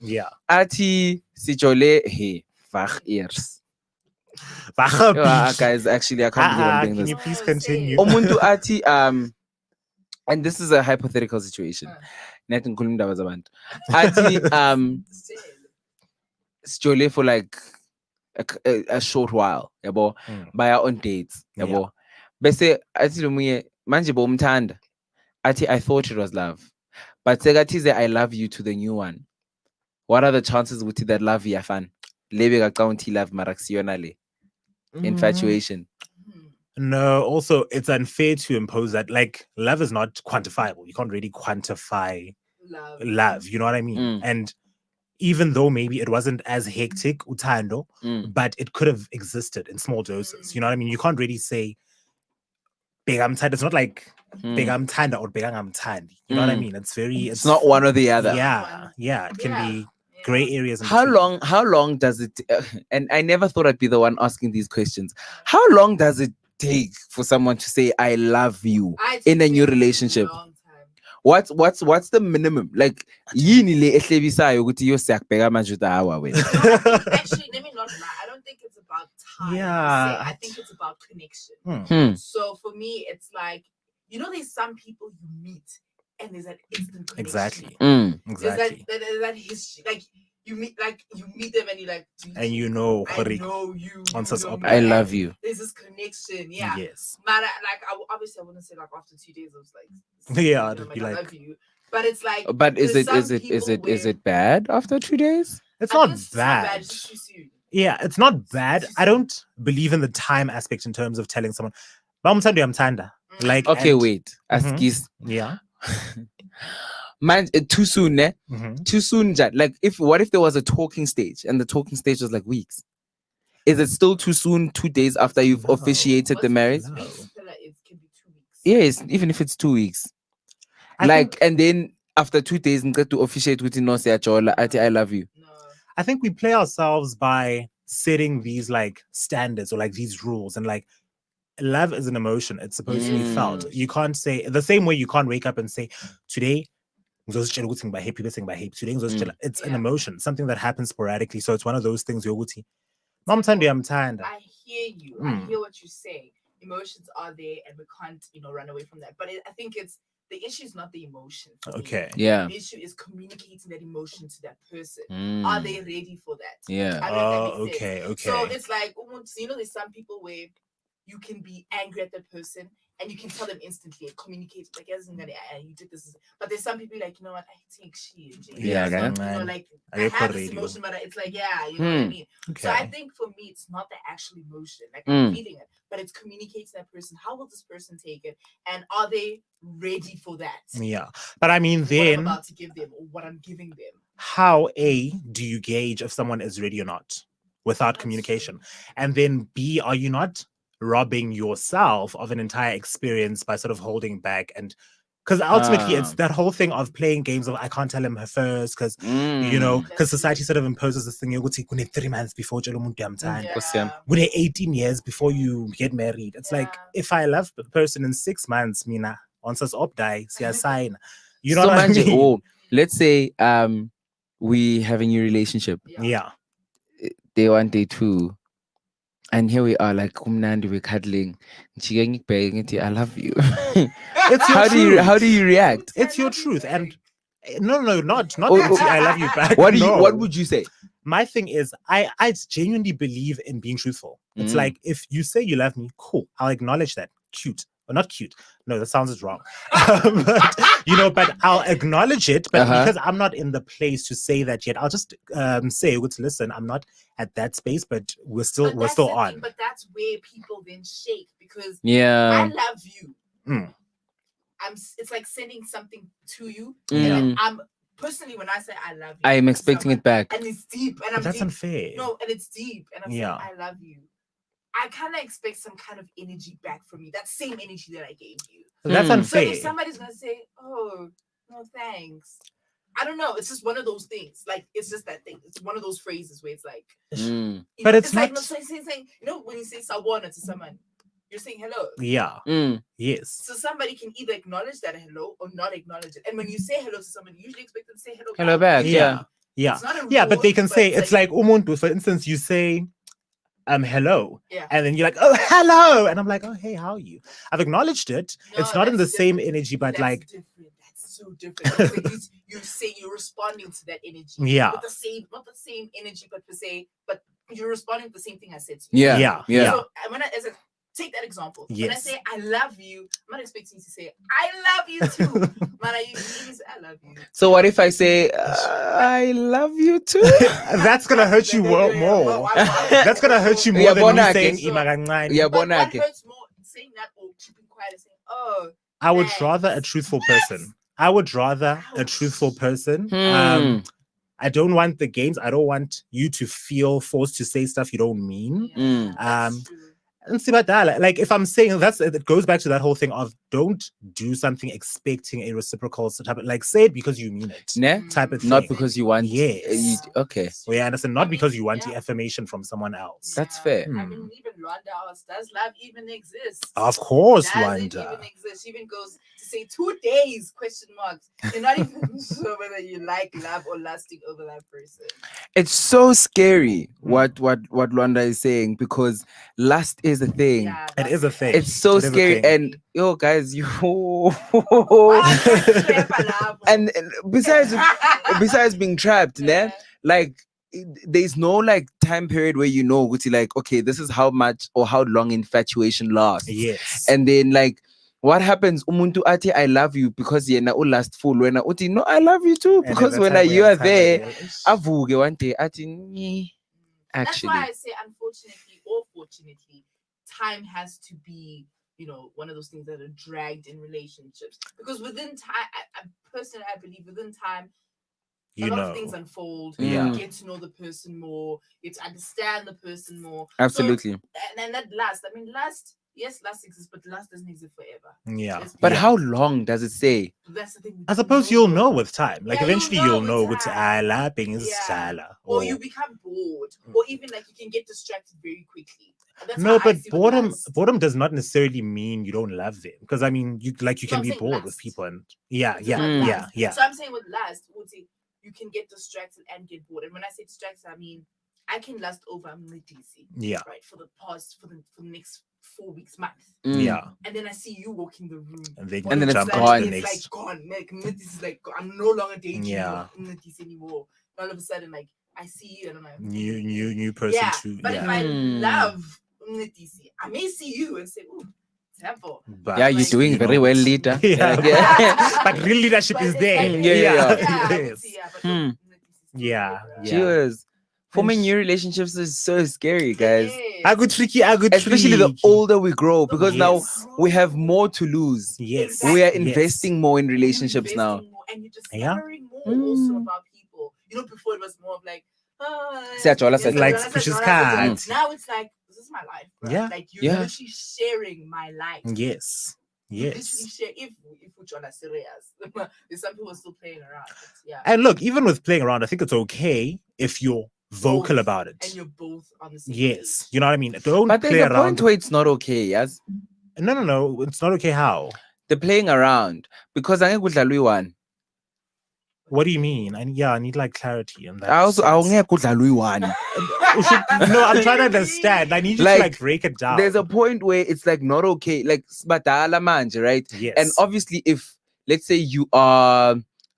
Yeah. Ati sijole hey, fach ears. Guys, actually I can't believe I'm doing Can this. you please continue? Umuntu ati and this is a hypothetical situation. Nathi ngikhuluma indaba zabantu. Ati sijole for like a short while, yabo. Baya on dates, yabo. Bese athi lomunye manje bomthanda. Ati I thought it was love. But sekathize I love you to the new one. What are the chances ukuthi that love yafan? Lebe kacaunti love maraxionale le. Infatuation. No, also it's unfair to impose that. Like love is not quantifiable. You can't really quantify love. You know what I mean? And even though maybe it wasn't as hectic, utando, but it could have existed in small doses. You know what I mean? You can't really say begamthanda. It's not like begamthanda or begangamthandi. You know what I mean? It's not one or the other. Yeah. It can be gray areas. How long does it and I never thought I'd be the one asking these questions. How long does it take for someone to say I love you in a new relationship? What's the minimum? Like yini le ehlebisayo ukuthi yo siyakubheka manje utawa wena. Actually, let me not lie. I don't think it's about time. Yeah. I think it's about connection. So for me, it's like, you know, there's some people you meet and there's that instant connection. Exactly. There's that history. Like you meet them and you're like, and you know, I know you. I love you. There's this connection, yeah. Yes. But obviously I wouldn't say like after 2 days I was like, yeah, it'd be I like, love you. But it's like, but is it bad after 2 days? It's not it's bad. It's just too soon. Yeah, it's not bad. I don't believe in the time aspect in terms of telling someone, "Bamthanda." Like, okay, wait. Askis. Yeah. Man, too soon, eh? Too soon, Jad. Like, what if there was a talking stage and the talking stage was like weeks? Is it still too soon? 2 days after you've officiated the marriage? No. It can be 2 weeks. Yes, even if it's 2 weeks. And then after 2 days, you get to officiate with I love you. No. I think we play ourselves by setting these like standards or like these rules, and like love is an emotion. It's supposed to be felt. You can't say the same way you can't wake up and say today. It's an emotion, something that happens sporadically. So it's one of those things. I hear you. I hear what you say. emotions are there, and we can't, run away from that. But I think the issue is not the emotion. For me. Okay. Yeah. The issue is communicating that emotion to that person. Mm. Are they ready for that? Yeah. I don't know if that Oh, makes sense. okay, okay. So it's like, there's some people where you can be angry at that person and you can tell them instantly and communicate like, you did this. But there's some people like, you know what, I think she. Yeah, Not, man. like I I get have for this radio. emotion, but it's like, yeah, you know what I mean. So I Okay. think for me, it's not the actual emotion. Like I'm feeling it, but it's communicating to that person. How will this person take it, and are they ready for that? Yeah, but I mean, What I'm then about to give them or what I'm giving them. how do you gauge if someone is ready or not without That's communication? true. And then B, are you not robbing yourself of an entire experience by sort of holding back? And because ultimately it's that whole thing of playing games of I can't tell him her first because because society sort of imposes this thing, you go take 3 months before Yeah. 18 years before you get married. It's like if I love the person in 6 months, mina once us up die, see a sign. You know so what I manje, mean? let's say we have a new relationship. Yeah. Day 1, day 2. And here we are, like kumnandi, we're cuddling. I love you. It's your truth. How do you react? It's your truth. And no, not Oh, that I love you back. What No. would you say? My thing is I genuinely believe in being truthful. It's like if you say you love me, cool. I'll acknowledge that. Cute. Or not cute. No, that sounds wrong. But I'll acknowledge it. But because I'm not in the place to say that yet, I'll just say, listen, I'm not at that space, but we're still on. But that's where people then shake because Yeah. I love you. Mm. It's like sending something to you. Mm. And I'm personally, when I say I love you, I'm expecting it back. and it's deep. And That's unfair. No, and it's deep. And I'm saying I love you. I kind of expect some kind of energy back from you. That same energy that I gave you. That's unfair. So if somebody's gonna say, "Oh, no, thanks," I don't know. It's just one of those things. Like it's just that thing. It's one of those phrases where it's like, but it's not like saying, when you say "sawubona" to someone, you're saying hello. Yeah. Yes. So somebody can either acknowledge that hello or not acknowledge it. And when you say hello to someone, you usually expect them to say hello. Hello back. Yeah. It's not a rule, but they can say it's like umuntu. For instance, you say hello. Yeah. And then you're like, oh, hello. And I'm like, oh, hey, how are you? I've acknowledged it. No, it's not in the that's same energy, but that's like different. That's so different. Like you say you're responding to that energy. Yeah. With not the same energy, but but you're responding to the same thing I said to you. Yeah. So as I take that example. Yes. When I say I love you, I'm not expecting you to say I love you too. Man, you say I love you. So what if I say I love you too? That's gonna hurt you more. That's gonna hurt you more than me saying Yeah, but what hurts more, saying that or keeping quiet and saying, oh, I would rather a truthful person. I would rather a truthful person. I don't want the games. I don't want you to feel forced to say stuff you don't mean. That's true. And see about that, like if I'm saying it goes back to that whole thing of don't do something expecting a reciprocal type of, like say it because you mean it, type of thing. Not because you want. Yes. Okay. Well, yeah, understand. Not because you want the affirmation from someone else. That's fair. I mean, even Rwanda asked, does love even exist? Of course, does Rwanda. It even exist? She even goes to say 2 days, question marks. You're not even sure whether you like love or lusting over that person. It's so scary what Luanda is saying because lust is a thing. Yeah, it is a thing. It's so scary. And guys, and besides being trapped, like there's no like time period where like okay, this is how much or how long infatuation lasts. Yes. And then like what happens? Umuntu ati I love you because yena lustful. When uti no, I love you too because when you are there, avuge one day ati actually. That's why I say unfortunately or fortunately, time has to be one of those things that are dragged in relationships because within time, I believe within time. A lot of things unfold. You get to know the person more. You get to understand the person more. Absolutely. So, and that lust. I mean, lust. Yes, lust exists, but lust doesn't exist forever. Yeah. But how long does it say? That's the thing. I suppose you'll know with time. Like eventually you'll know with or you become bored, or even like you can get distracted very quickly. No, but boredom does not necessarily mean you don't love them. Because I mean, you can be bored with people, and yeah. So I'm saying with lust, you can get distracted and get bored. And when I say distracted, I mean I can lust over Mlidisi. Yeah. Right. For the next 4 weeks, month. Yeah. And then I see you walking the room. And then, And then it's jump gone. onto the It's next. like gone. Like this is like I'm no longer dating Yeah. this anymore. All of a sudden, like I see you and I'm like New person yeah. too. But if Yeah. I love I may see you and say, "Ooh, Temple." But Yeah, you're like, doing you very know, well, leader. Yeah. Yeah. But real leadership But is it's there. like, Yeah. I would say, Yes. but Hmm. Yeah. Cheers. Forming And new relationships is so scary, guys. Agu tricky, agu Especially the tricky. older we grow, because now Yes. we have more to lose. Yes. We are Exactly. investing more in relationships now. More, and you're Yeah. discovering more also Mm. about people. You know, before it was more of like, Siyajola, siyajola. Like squishes cards. Now it's like, this is my life. Bro. Yeah. Like you're Yeah. literally sharing my life. Yes. You literally Yes. share if you're not serious. There's some people still playing around. But yeah. And look, even with playing around, I think it's okay if you're vocal Both. about it. And you're both on the same Yes. page. You know what I mean? Don't But play there's a around. point where it's not okay, yes? No. It's not okay. How? The playing around. Because I think one. What do you mean? I need like clarity on that. I sense. one. No, I'm trying to understand. I need you to like break it down. There's a point where it's like not okay, like sbadala manje, right? Yes. And obviously, if let's say you are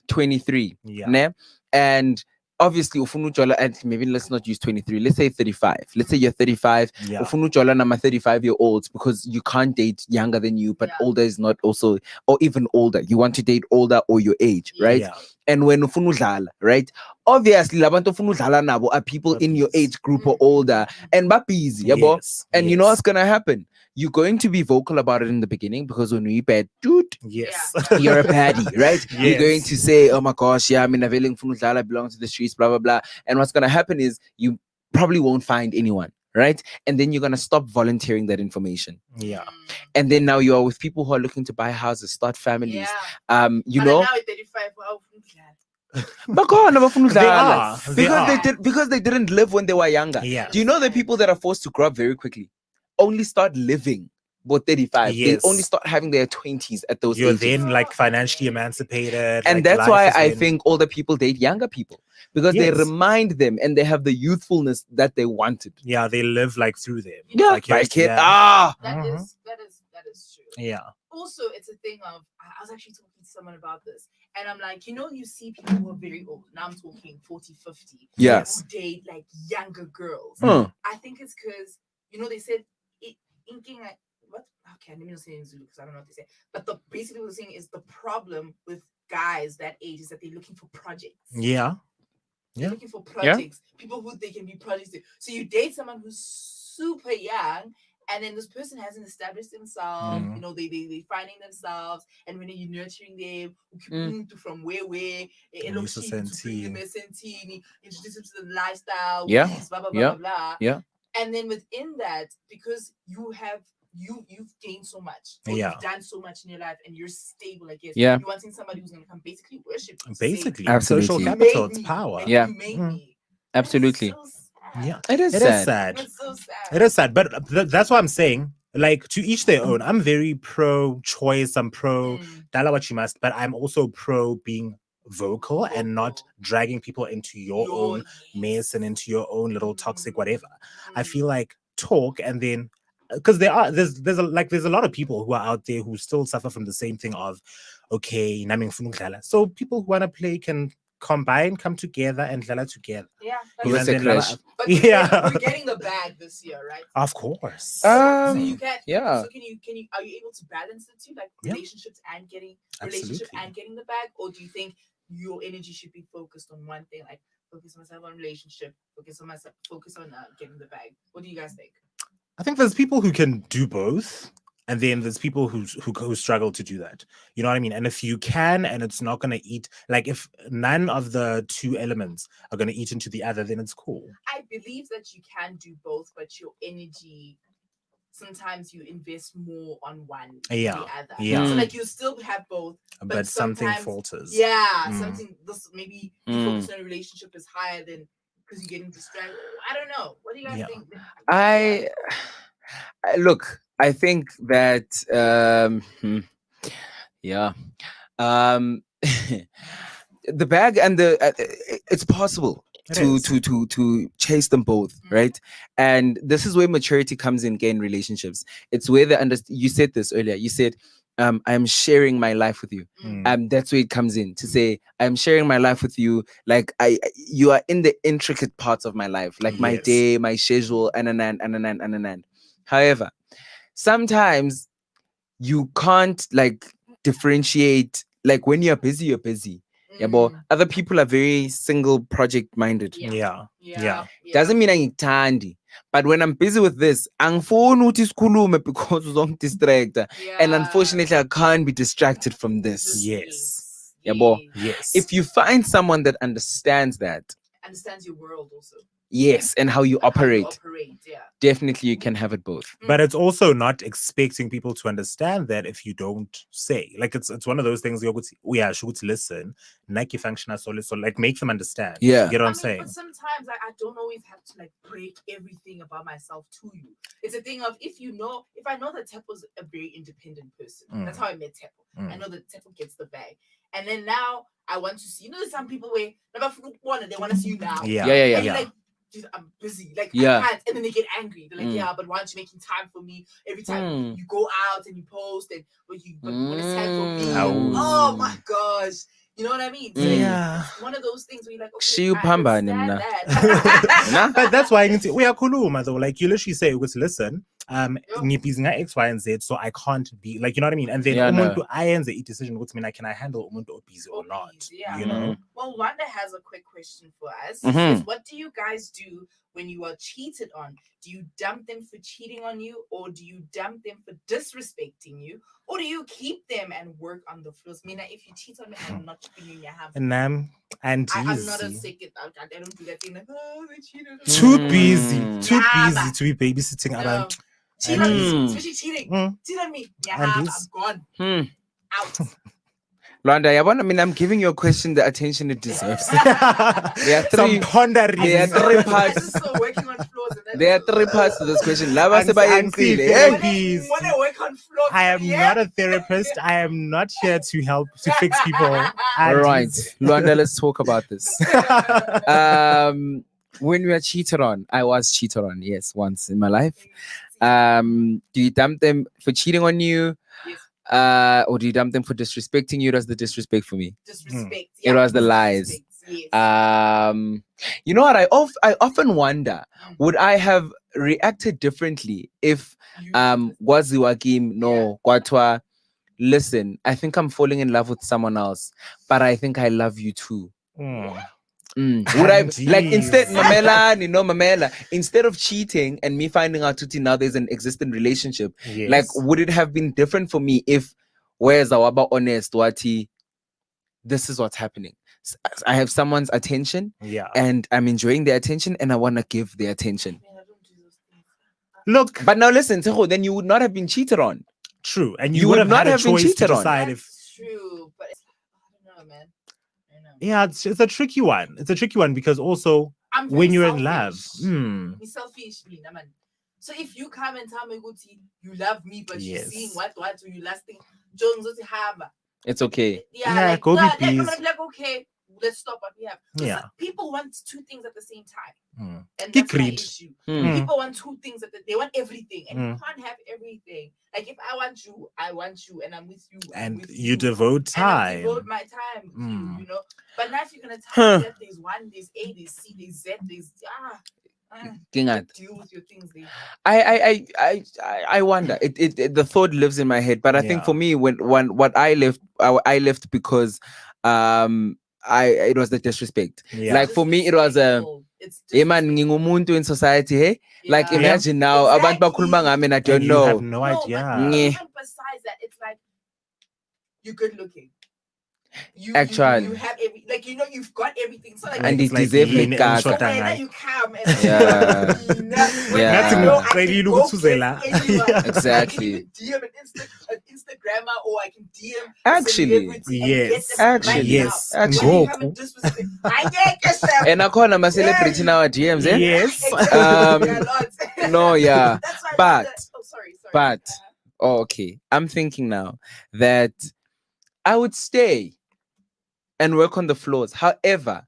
23, Yeah. ne? And obviously, ufuna ujola, and maybe let's not use 23. Let's say 35. Let's say you're 35. Yeah. Ufuna ujola nama 35-year-olds because you can't date younger than you, but Yeah. older is not also, or even older. You want to date older or your age, right? Yeah. And when ufuna udlala, right? Obviously, labantu ufuna udlala nabo are people in your age group or older, and ba busy, yabo. Yes. And you know what's gonna happen? You're going to be vocal about it in the beginning because when you bad dude, Yes. you're a baddie, right? Yes. You're going to say, "Oh my gosh, yeah, I'm in a veiling I belong to the streets, blah blah blah." And what's gonna happen is you probably won't find anyone, right? And then you're gonna stop volunteering that information. Yeah. And then now you are with people who are looking to buy houses, start families. Yeah. You But know, now at 35, wow, bakhona abafuna They ukudlala. are. They are. because they didn't live when they were younger. Yeah. Do you know the people that are forced to grow up very quickly only start living about 35? Yes. They only start having their 20s at those You're ages. then like financially emancipated. And like, that's life why is I then- think older people date younger people because they Yes. remind them and they have the youthfulness that they wanted. Yeah, they live like through them. Yeah, Like, my yes, kid. yeah. That Mhm. that is true. Yeah. Also, it's a thing of I was actually talking to someone about this, and I'm like, you see people who are very old. Now I'm talking 40, 50. Yes. Who date like younger girls. Huh. I think it's because they said inking like what? Okay, let me not say it in Zulu because I don't know what they say. But basically what they're saying is the problem with guys that age is that they're looking for projects. Yeah. They're Yeah. looking for projects, people who they can be projects to. So you date someone who's super young, and then this person hasn't established themselves. Mm. They finding themselves, and when you're nurturing them, from where, Use the senti. introduce them to the lifestyle, Yeah. blah blah blah Yeah. blah blah. Yeah. And then within that, because you've gained so much, or Yeah. you've done so much in your life, and you're stable, I guess. Yeah. You're wanting somebody who's gonna come basically worship you. Basically, Absolutely. social You capital, made it's me, power. and Yeah. you made Mhm. me. Absolutely. That's so sad. Yeah. It is It sad. is sad. That's so sad. It is sad, but that's what I'm saying. Like, to each their own. I'm very pro-choice. I'm pro dala what you must, but I'm also pro being vocal and not dragging people into your own mess and into your own little toxic whatever. I feel like talk, and then because there's a lot of people who are out there who still suffer from the same thing of okay, nami ngifuna ukudlala. So people who want to play can combine, come together, and dlala together. Yeah. You know, Who's and a then crash? But Yeah. we're getting the bag this year, right? Of course. So you can yeah. So can you are you able to balance the two, like Yeah. Absolutely. and getting the bag, or do you think your energy should be focused on one thing, like focus myself on relationship, focus on getting the bag? What do you guys think? I think there's people who can do both, and then there's people who struggle to do that. You know what I mean? And if you can, and it's not going to eat, like if none of the two elements are going to eat into the other, then it's cool. I believe that you can do both, but your energy, sometimes you invest more on one than the other. Yeah. So like you still have both, But something sometimes- falters. Yeah, Mm. something. This maybe you focus on a relationship is higher than because you're getting distracted. I don't know. What do you guys Yeah. think? I look, I think that yeah. The bag and the it's possible. It to is. to chase them both, right? And this is where maturity comes in in relationships. It's where you said this earlier. You said, I'm sharing my life with you. That's where it comes in to say, I'm sharing my life with you. Like you are in the intricate parts of my life, like my Yes. day, my schedule, and. However, sometimes you can't like differentiate. Like when you're busy, you're busy. Yeah, but other people are very single project minded. Yeah. Doesn't mean I'm tandy. But when I'm busy with this, angifuni ukuthi sikhulume because uzongidistracta. And unfortunately, I can't be distracted from this. Yes. Yabo. Yes. If you find someone that understands that, understands your world also. yes, and how you How operate, you operate, yeah. definitely you can have it both. But it's also not expecting people to understand that if you don't say. Like it's one of those things yeah, should listen. Nike function as so like make them understand. Yeah. You get what I'm But saying? sometimes I don't always have to like break everything about myself to you. It's a thing of if I know that Tepo's a very independent person. That's how I met Tepo. I know that Tepo gets the bag. And then now I want to see, some people where they want to see you now. Yeah. And you're like, dude, I'm busy. Like, I can't. And then they get angry. They're like, yeah, but why aren't you making time for me? Every time you go out and you post and when it's time for me, oh my gosh. You know what I mean? So it's one of those things where you're like, okay, I understand that. But that's why we are kuluma though. Like you literally say, listen, ngibhizi nga X, Y, and Z, so I can't be like, you know what I mean? And then umuntu ayenze a decision with me, can I handle umuntu busy or not? Yeah. You know? Well, Wanda has a quick question for us. She says, what do you guys do when you are cheated on? Do you dump them for cheating on you, or do you dump them for disrespecting you, or do you keep them and work on the flaws? Mina, if you cheat on me, I'm not keeping you in your hand. And I'm not a second. I don't do that thing like, oh, they cheated on me. Too busy to be babysitting around. Cheat on me, especially cheating. Cheat on me. Yeah, I'm gone. Out. Rwanda, I'm giving your question the attention it deserves. There are three parts. There are three parts to this question. I am not a therapist. I am not here to help to fix people. All right, Rwanda, let's talk about this. When we were cheated on, I was cheated on, yes, once in my life. Do you dump them for cheating on you? Yes. Or do you dump them for disrespecting you? It was the disrespect for me. Disrespect. It was the lies. Yes. You know what? I often wonder, would I have reacted differently if Waziwakim no Kwatwa, listen, I think I'm falling in love with someone else, but I think I love you too. Would I like instead Mamela, instead of cheating and me finding out now there's an existing relationship, like would it have been different for me if where's Awaba honest Wati, this is what's happening. I have someone's attention and I'm enjoying their attention and I want to give their attention. Look, but now listen, then you would not have been cheated on. True, and you would not have been cheated on. That's true, but I don't know, man. Yeah, it's a tricky one. It's a tricky one because also when you're in love, It's selfish, man. So if you come and tell me, you love me, but you're seeing what do you last thing? It's okay. Yeah, go be please. Like, okay, let's stop what we have. Yeah. People want two things at the same time. And that's my issue. People want two things they want everything. And you can't have everything. Like if I want you, and I'm with you. And you devote time. And I devote my time to you, you know. But now if you're gonna tell me that there's one, there's A, there's C, there's Z, there's deal with your things. I wonder. It the thought lives in my head, but I think for me, when I left because it was the disrespect. Like for me, it was man in society. Hey, like imagine now abantu bakhuluma ngami and I don't know. You have no idea. Even besides that, it's like you're good looking. Actually, you have you've got everything. So like, and it deserves like that. So when you come and exactly. DM an Instagrammer or I can DM actually yes. And I call them a celebrity now at DMs, eh? Yes. No, yeah. But sorry. Okay. I'm thinking now that I would stay and work on the flaws. However,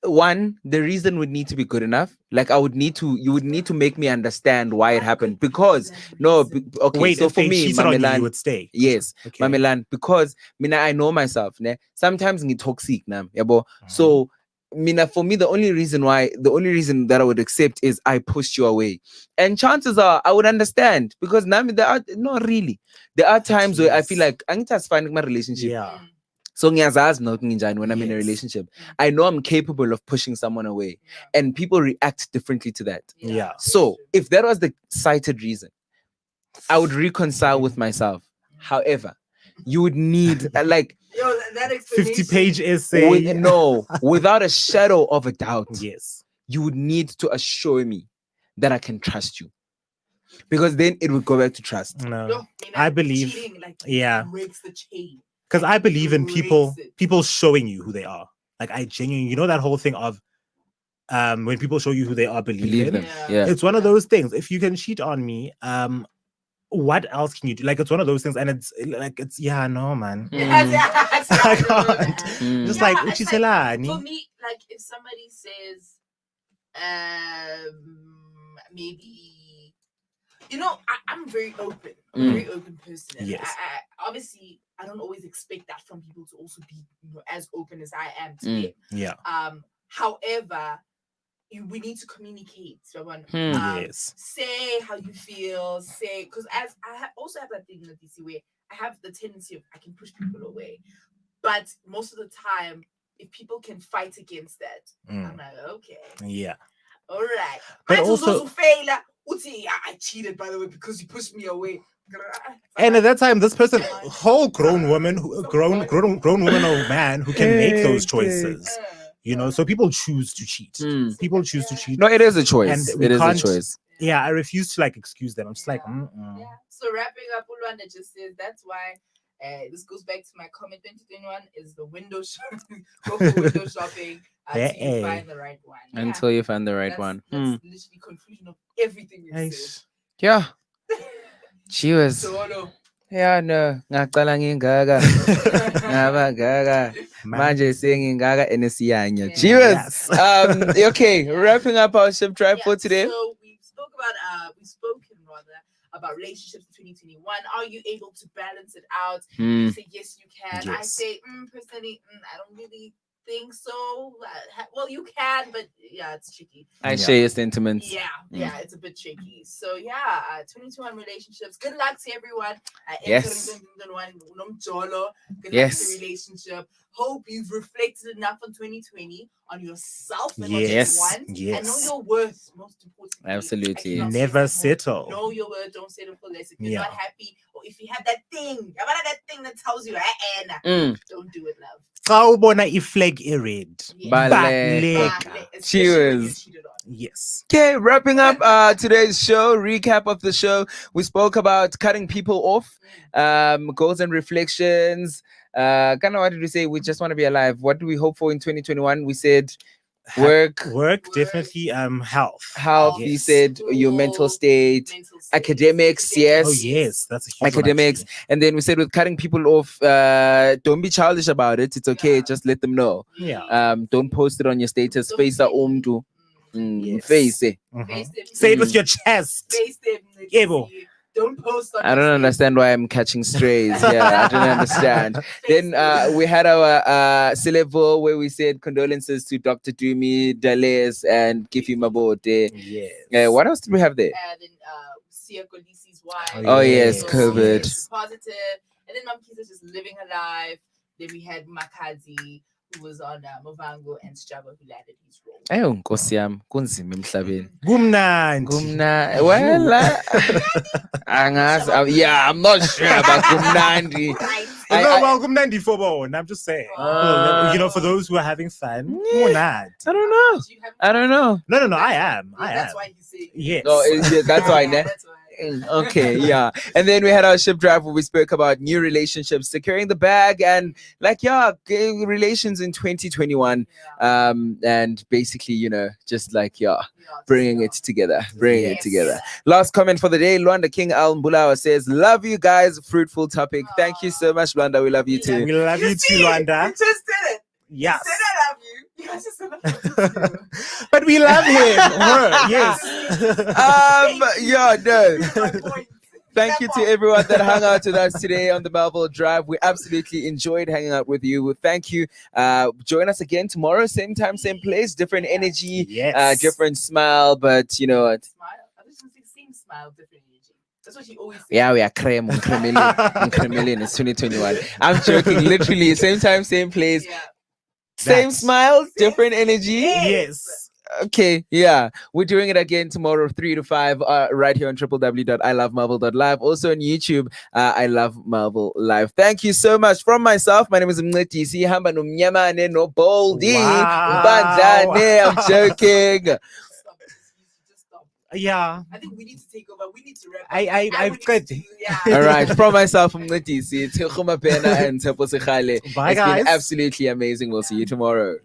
one, the reason would need to be good enough. Like you would need to make me understand why it happened. Because okay, Wait, so if for they me, cheated on you, Mamelan, you would stay. yes, Okay. Mamelan, because mina, I know myself. Ne? Sometimes I'm toxic now. Yabo. So mina, for me, the only reason that I would accept is I pushed you away. And chances are I would understand, because now there are not really. There are times where I feel like I'm just finding my relationship. Yeah. So when I'm in a Yes. relationship, I know I'm capable of pushing someone away, and people react differently to that. Yeah. So if that was the cited reason, I would reconcile with myself. However, you would need like Yo, that explanation. 50-page essay. without a shadow of a doubt, Yes. you would need to assure me that I can trust you, because then it would go back to trust. No. Yo, I believe. cheating, like, Yeah. breaks the chain. Because I believe in people Breaks it. showing you who they are. Like I genuinely, you know, that whole thing of when people show you who they are, believe them. it. Yeah. It's one of those things. If you can cheat on me, what else can you do? Like it's one of those things, and it's yeah, no, man. I can't. Just Yeah, like it's Uchiselani. for me, like if somebody says, maybe, you know, I'm very open. I'm a very open person. And Yes. I obviously I don't always expect that from people to also be, you know, as open as I am to them. Yeah. However, we need to communicate. Yes. Say how you feel. Say, because as also have that thing in the DC where I have the tendency of I can push people away, but most of the time, if people can fight against that, I'm like, okay, Yeah. all right. But I also- fail. I cheated, by the way, because you pushed me away. And at that time, this person, whole grown woman, grown woman or man who can make those choices. You know, so people choose to cheat. People choose to cheat. No, it is a choice. And we It is a can't- choice. Yeah, I refuse to like excuse them. I'm just like, Yeah. So wrapping up, Ulwanda just says that's why. This goes back to my comment. 2021 is the window shopping. Go for window shopping until you find the right one. Yeah. Until you find the right one. That's literally conclusion of everything you said. Nice. Yeah. Cheers. Solo. Yeah, no. Ngaqala ngingaga. Ngaba gaga. Manje sengingaka enesiyanya. Yeah. Cheers. Yes. Okay, wrapping up our ship drive for today. So we've spoken about relationships in 2021. Are you able to balance it out? You say yes, you can. I Yes. say personally, I don't really think so. Well, you can, but yeah, it's tricky. I share your sentiments. Yeah, it's a bit tricky. So yeah, 2021 relationships. Good luck to everyone. Yes. Good luck to Yes. the relationship. Hope you've reflected enough on 2020 on yourself and Yes, what you want, yes. and know your worth. Most importantly, Absolutely. I cannot Never say that more. settle. Know your worth. Don't settle for less. If you're Yeah. not happy, or if you have that thing that tells you, don't do it, love. Sawubona iflag red. Yeah. Baleka. Especially when Cheers. you're cheated on. Yes. Okay, wrapping up today's show, recap of the show. We spoke about cutting people off, goals and reflections. Kind of what did we say? We just want to be alive. What do we hope for in 2021? We said work, Work, definitely. Health. health. Yes. We said your mental state, academics, yes. Oh yes, that's a huge one, academics, actually. and then we said with cutting people off, don't be childish about it. It's okay. Yeah. Just let them know. Yeah. Don't post it on your status. Don't Face say- umdu. Yes. Face it. Mhm. Face them. Say it with your chest. Face them. Yebo. Don't post on I don't your understand why I'm catching strays. Yeah, I don't understand. status. Then we had our Celebo where we said condolences to Dr. Dumi, Dales, and Kifi Mabote. Yes. What else did we have there? And then Sia Kolisi's wife. Oh, yes, So, COVID. she's positive. And then Mom Kisa's just living her life. Then we had Makazi, who was on Movango, and Strabo, who landed his role. Ayo nkosi yami kunzima emhlabeni. Gumnandi. Gumna angazi. Yeah, I'm not sure about Gumnandi. Right. No, well, Gumnandi for bona. I'm just saying. Ah. You know, for those who are having fun, Yeah. Munad. I don't know. Do you have- I don't know. No, I am. Yeah, I am. that's why he said. Yes. No, that's why. Ne? That's why. Okay, yeah. And then we had our ship drive where we spoke about new relationships, securing the bag, and relations in 2021. Yeah. And basically, just Yeah, bringing yeah. it together, bringing it Yes. together. Last comment for the day, Luanda King Al Mbulawa says, "Love you guys, fruitful topic. Thank you so much, Luanda. We love you too." We love you too, Luanda. You just did it. Yes. Said I love you. You guys just said I love you. But we love him. Her, yes. Yeah, no. My point. Thank you to everyone that hung out with us today on the Melville Drive. We absolutely enjoyed hanging out with you. Thank you. Join us again tomorrow, same time, same place, different energy, Yes. different smile, but you know, Smile. I just want to say same smile, different energy. That's what she always says. yeah, we are creme, cremillion. It's 2021. I'm joking. Literally, same time, same place, Yeah. same That's- smile, different energy. Yes. Okay, yeah. We're doing it again tomorrow, 3 to 5, right here on www.ilovemarvel.live. Also on YouTube, I Love Marvel Live. Thank you so much. From myself, my name is Mnetisi Hamba no Mnyamane no Boldi. Wow. Bandane, I'm joking. Stop. Just stop. Yeah. I think we need to take over. We need to wrap up. I've And we need got. to- yeah. All right, from myself, Mnetisi, Tshuma Pena and Tepo Sekhale. Bye, It's guys. been absolutely amazing. We'll see you tomorrow.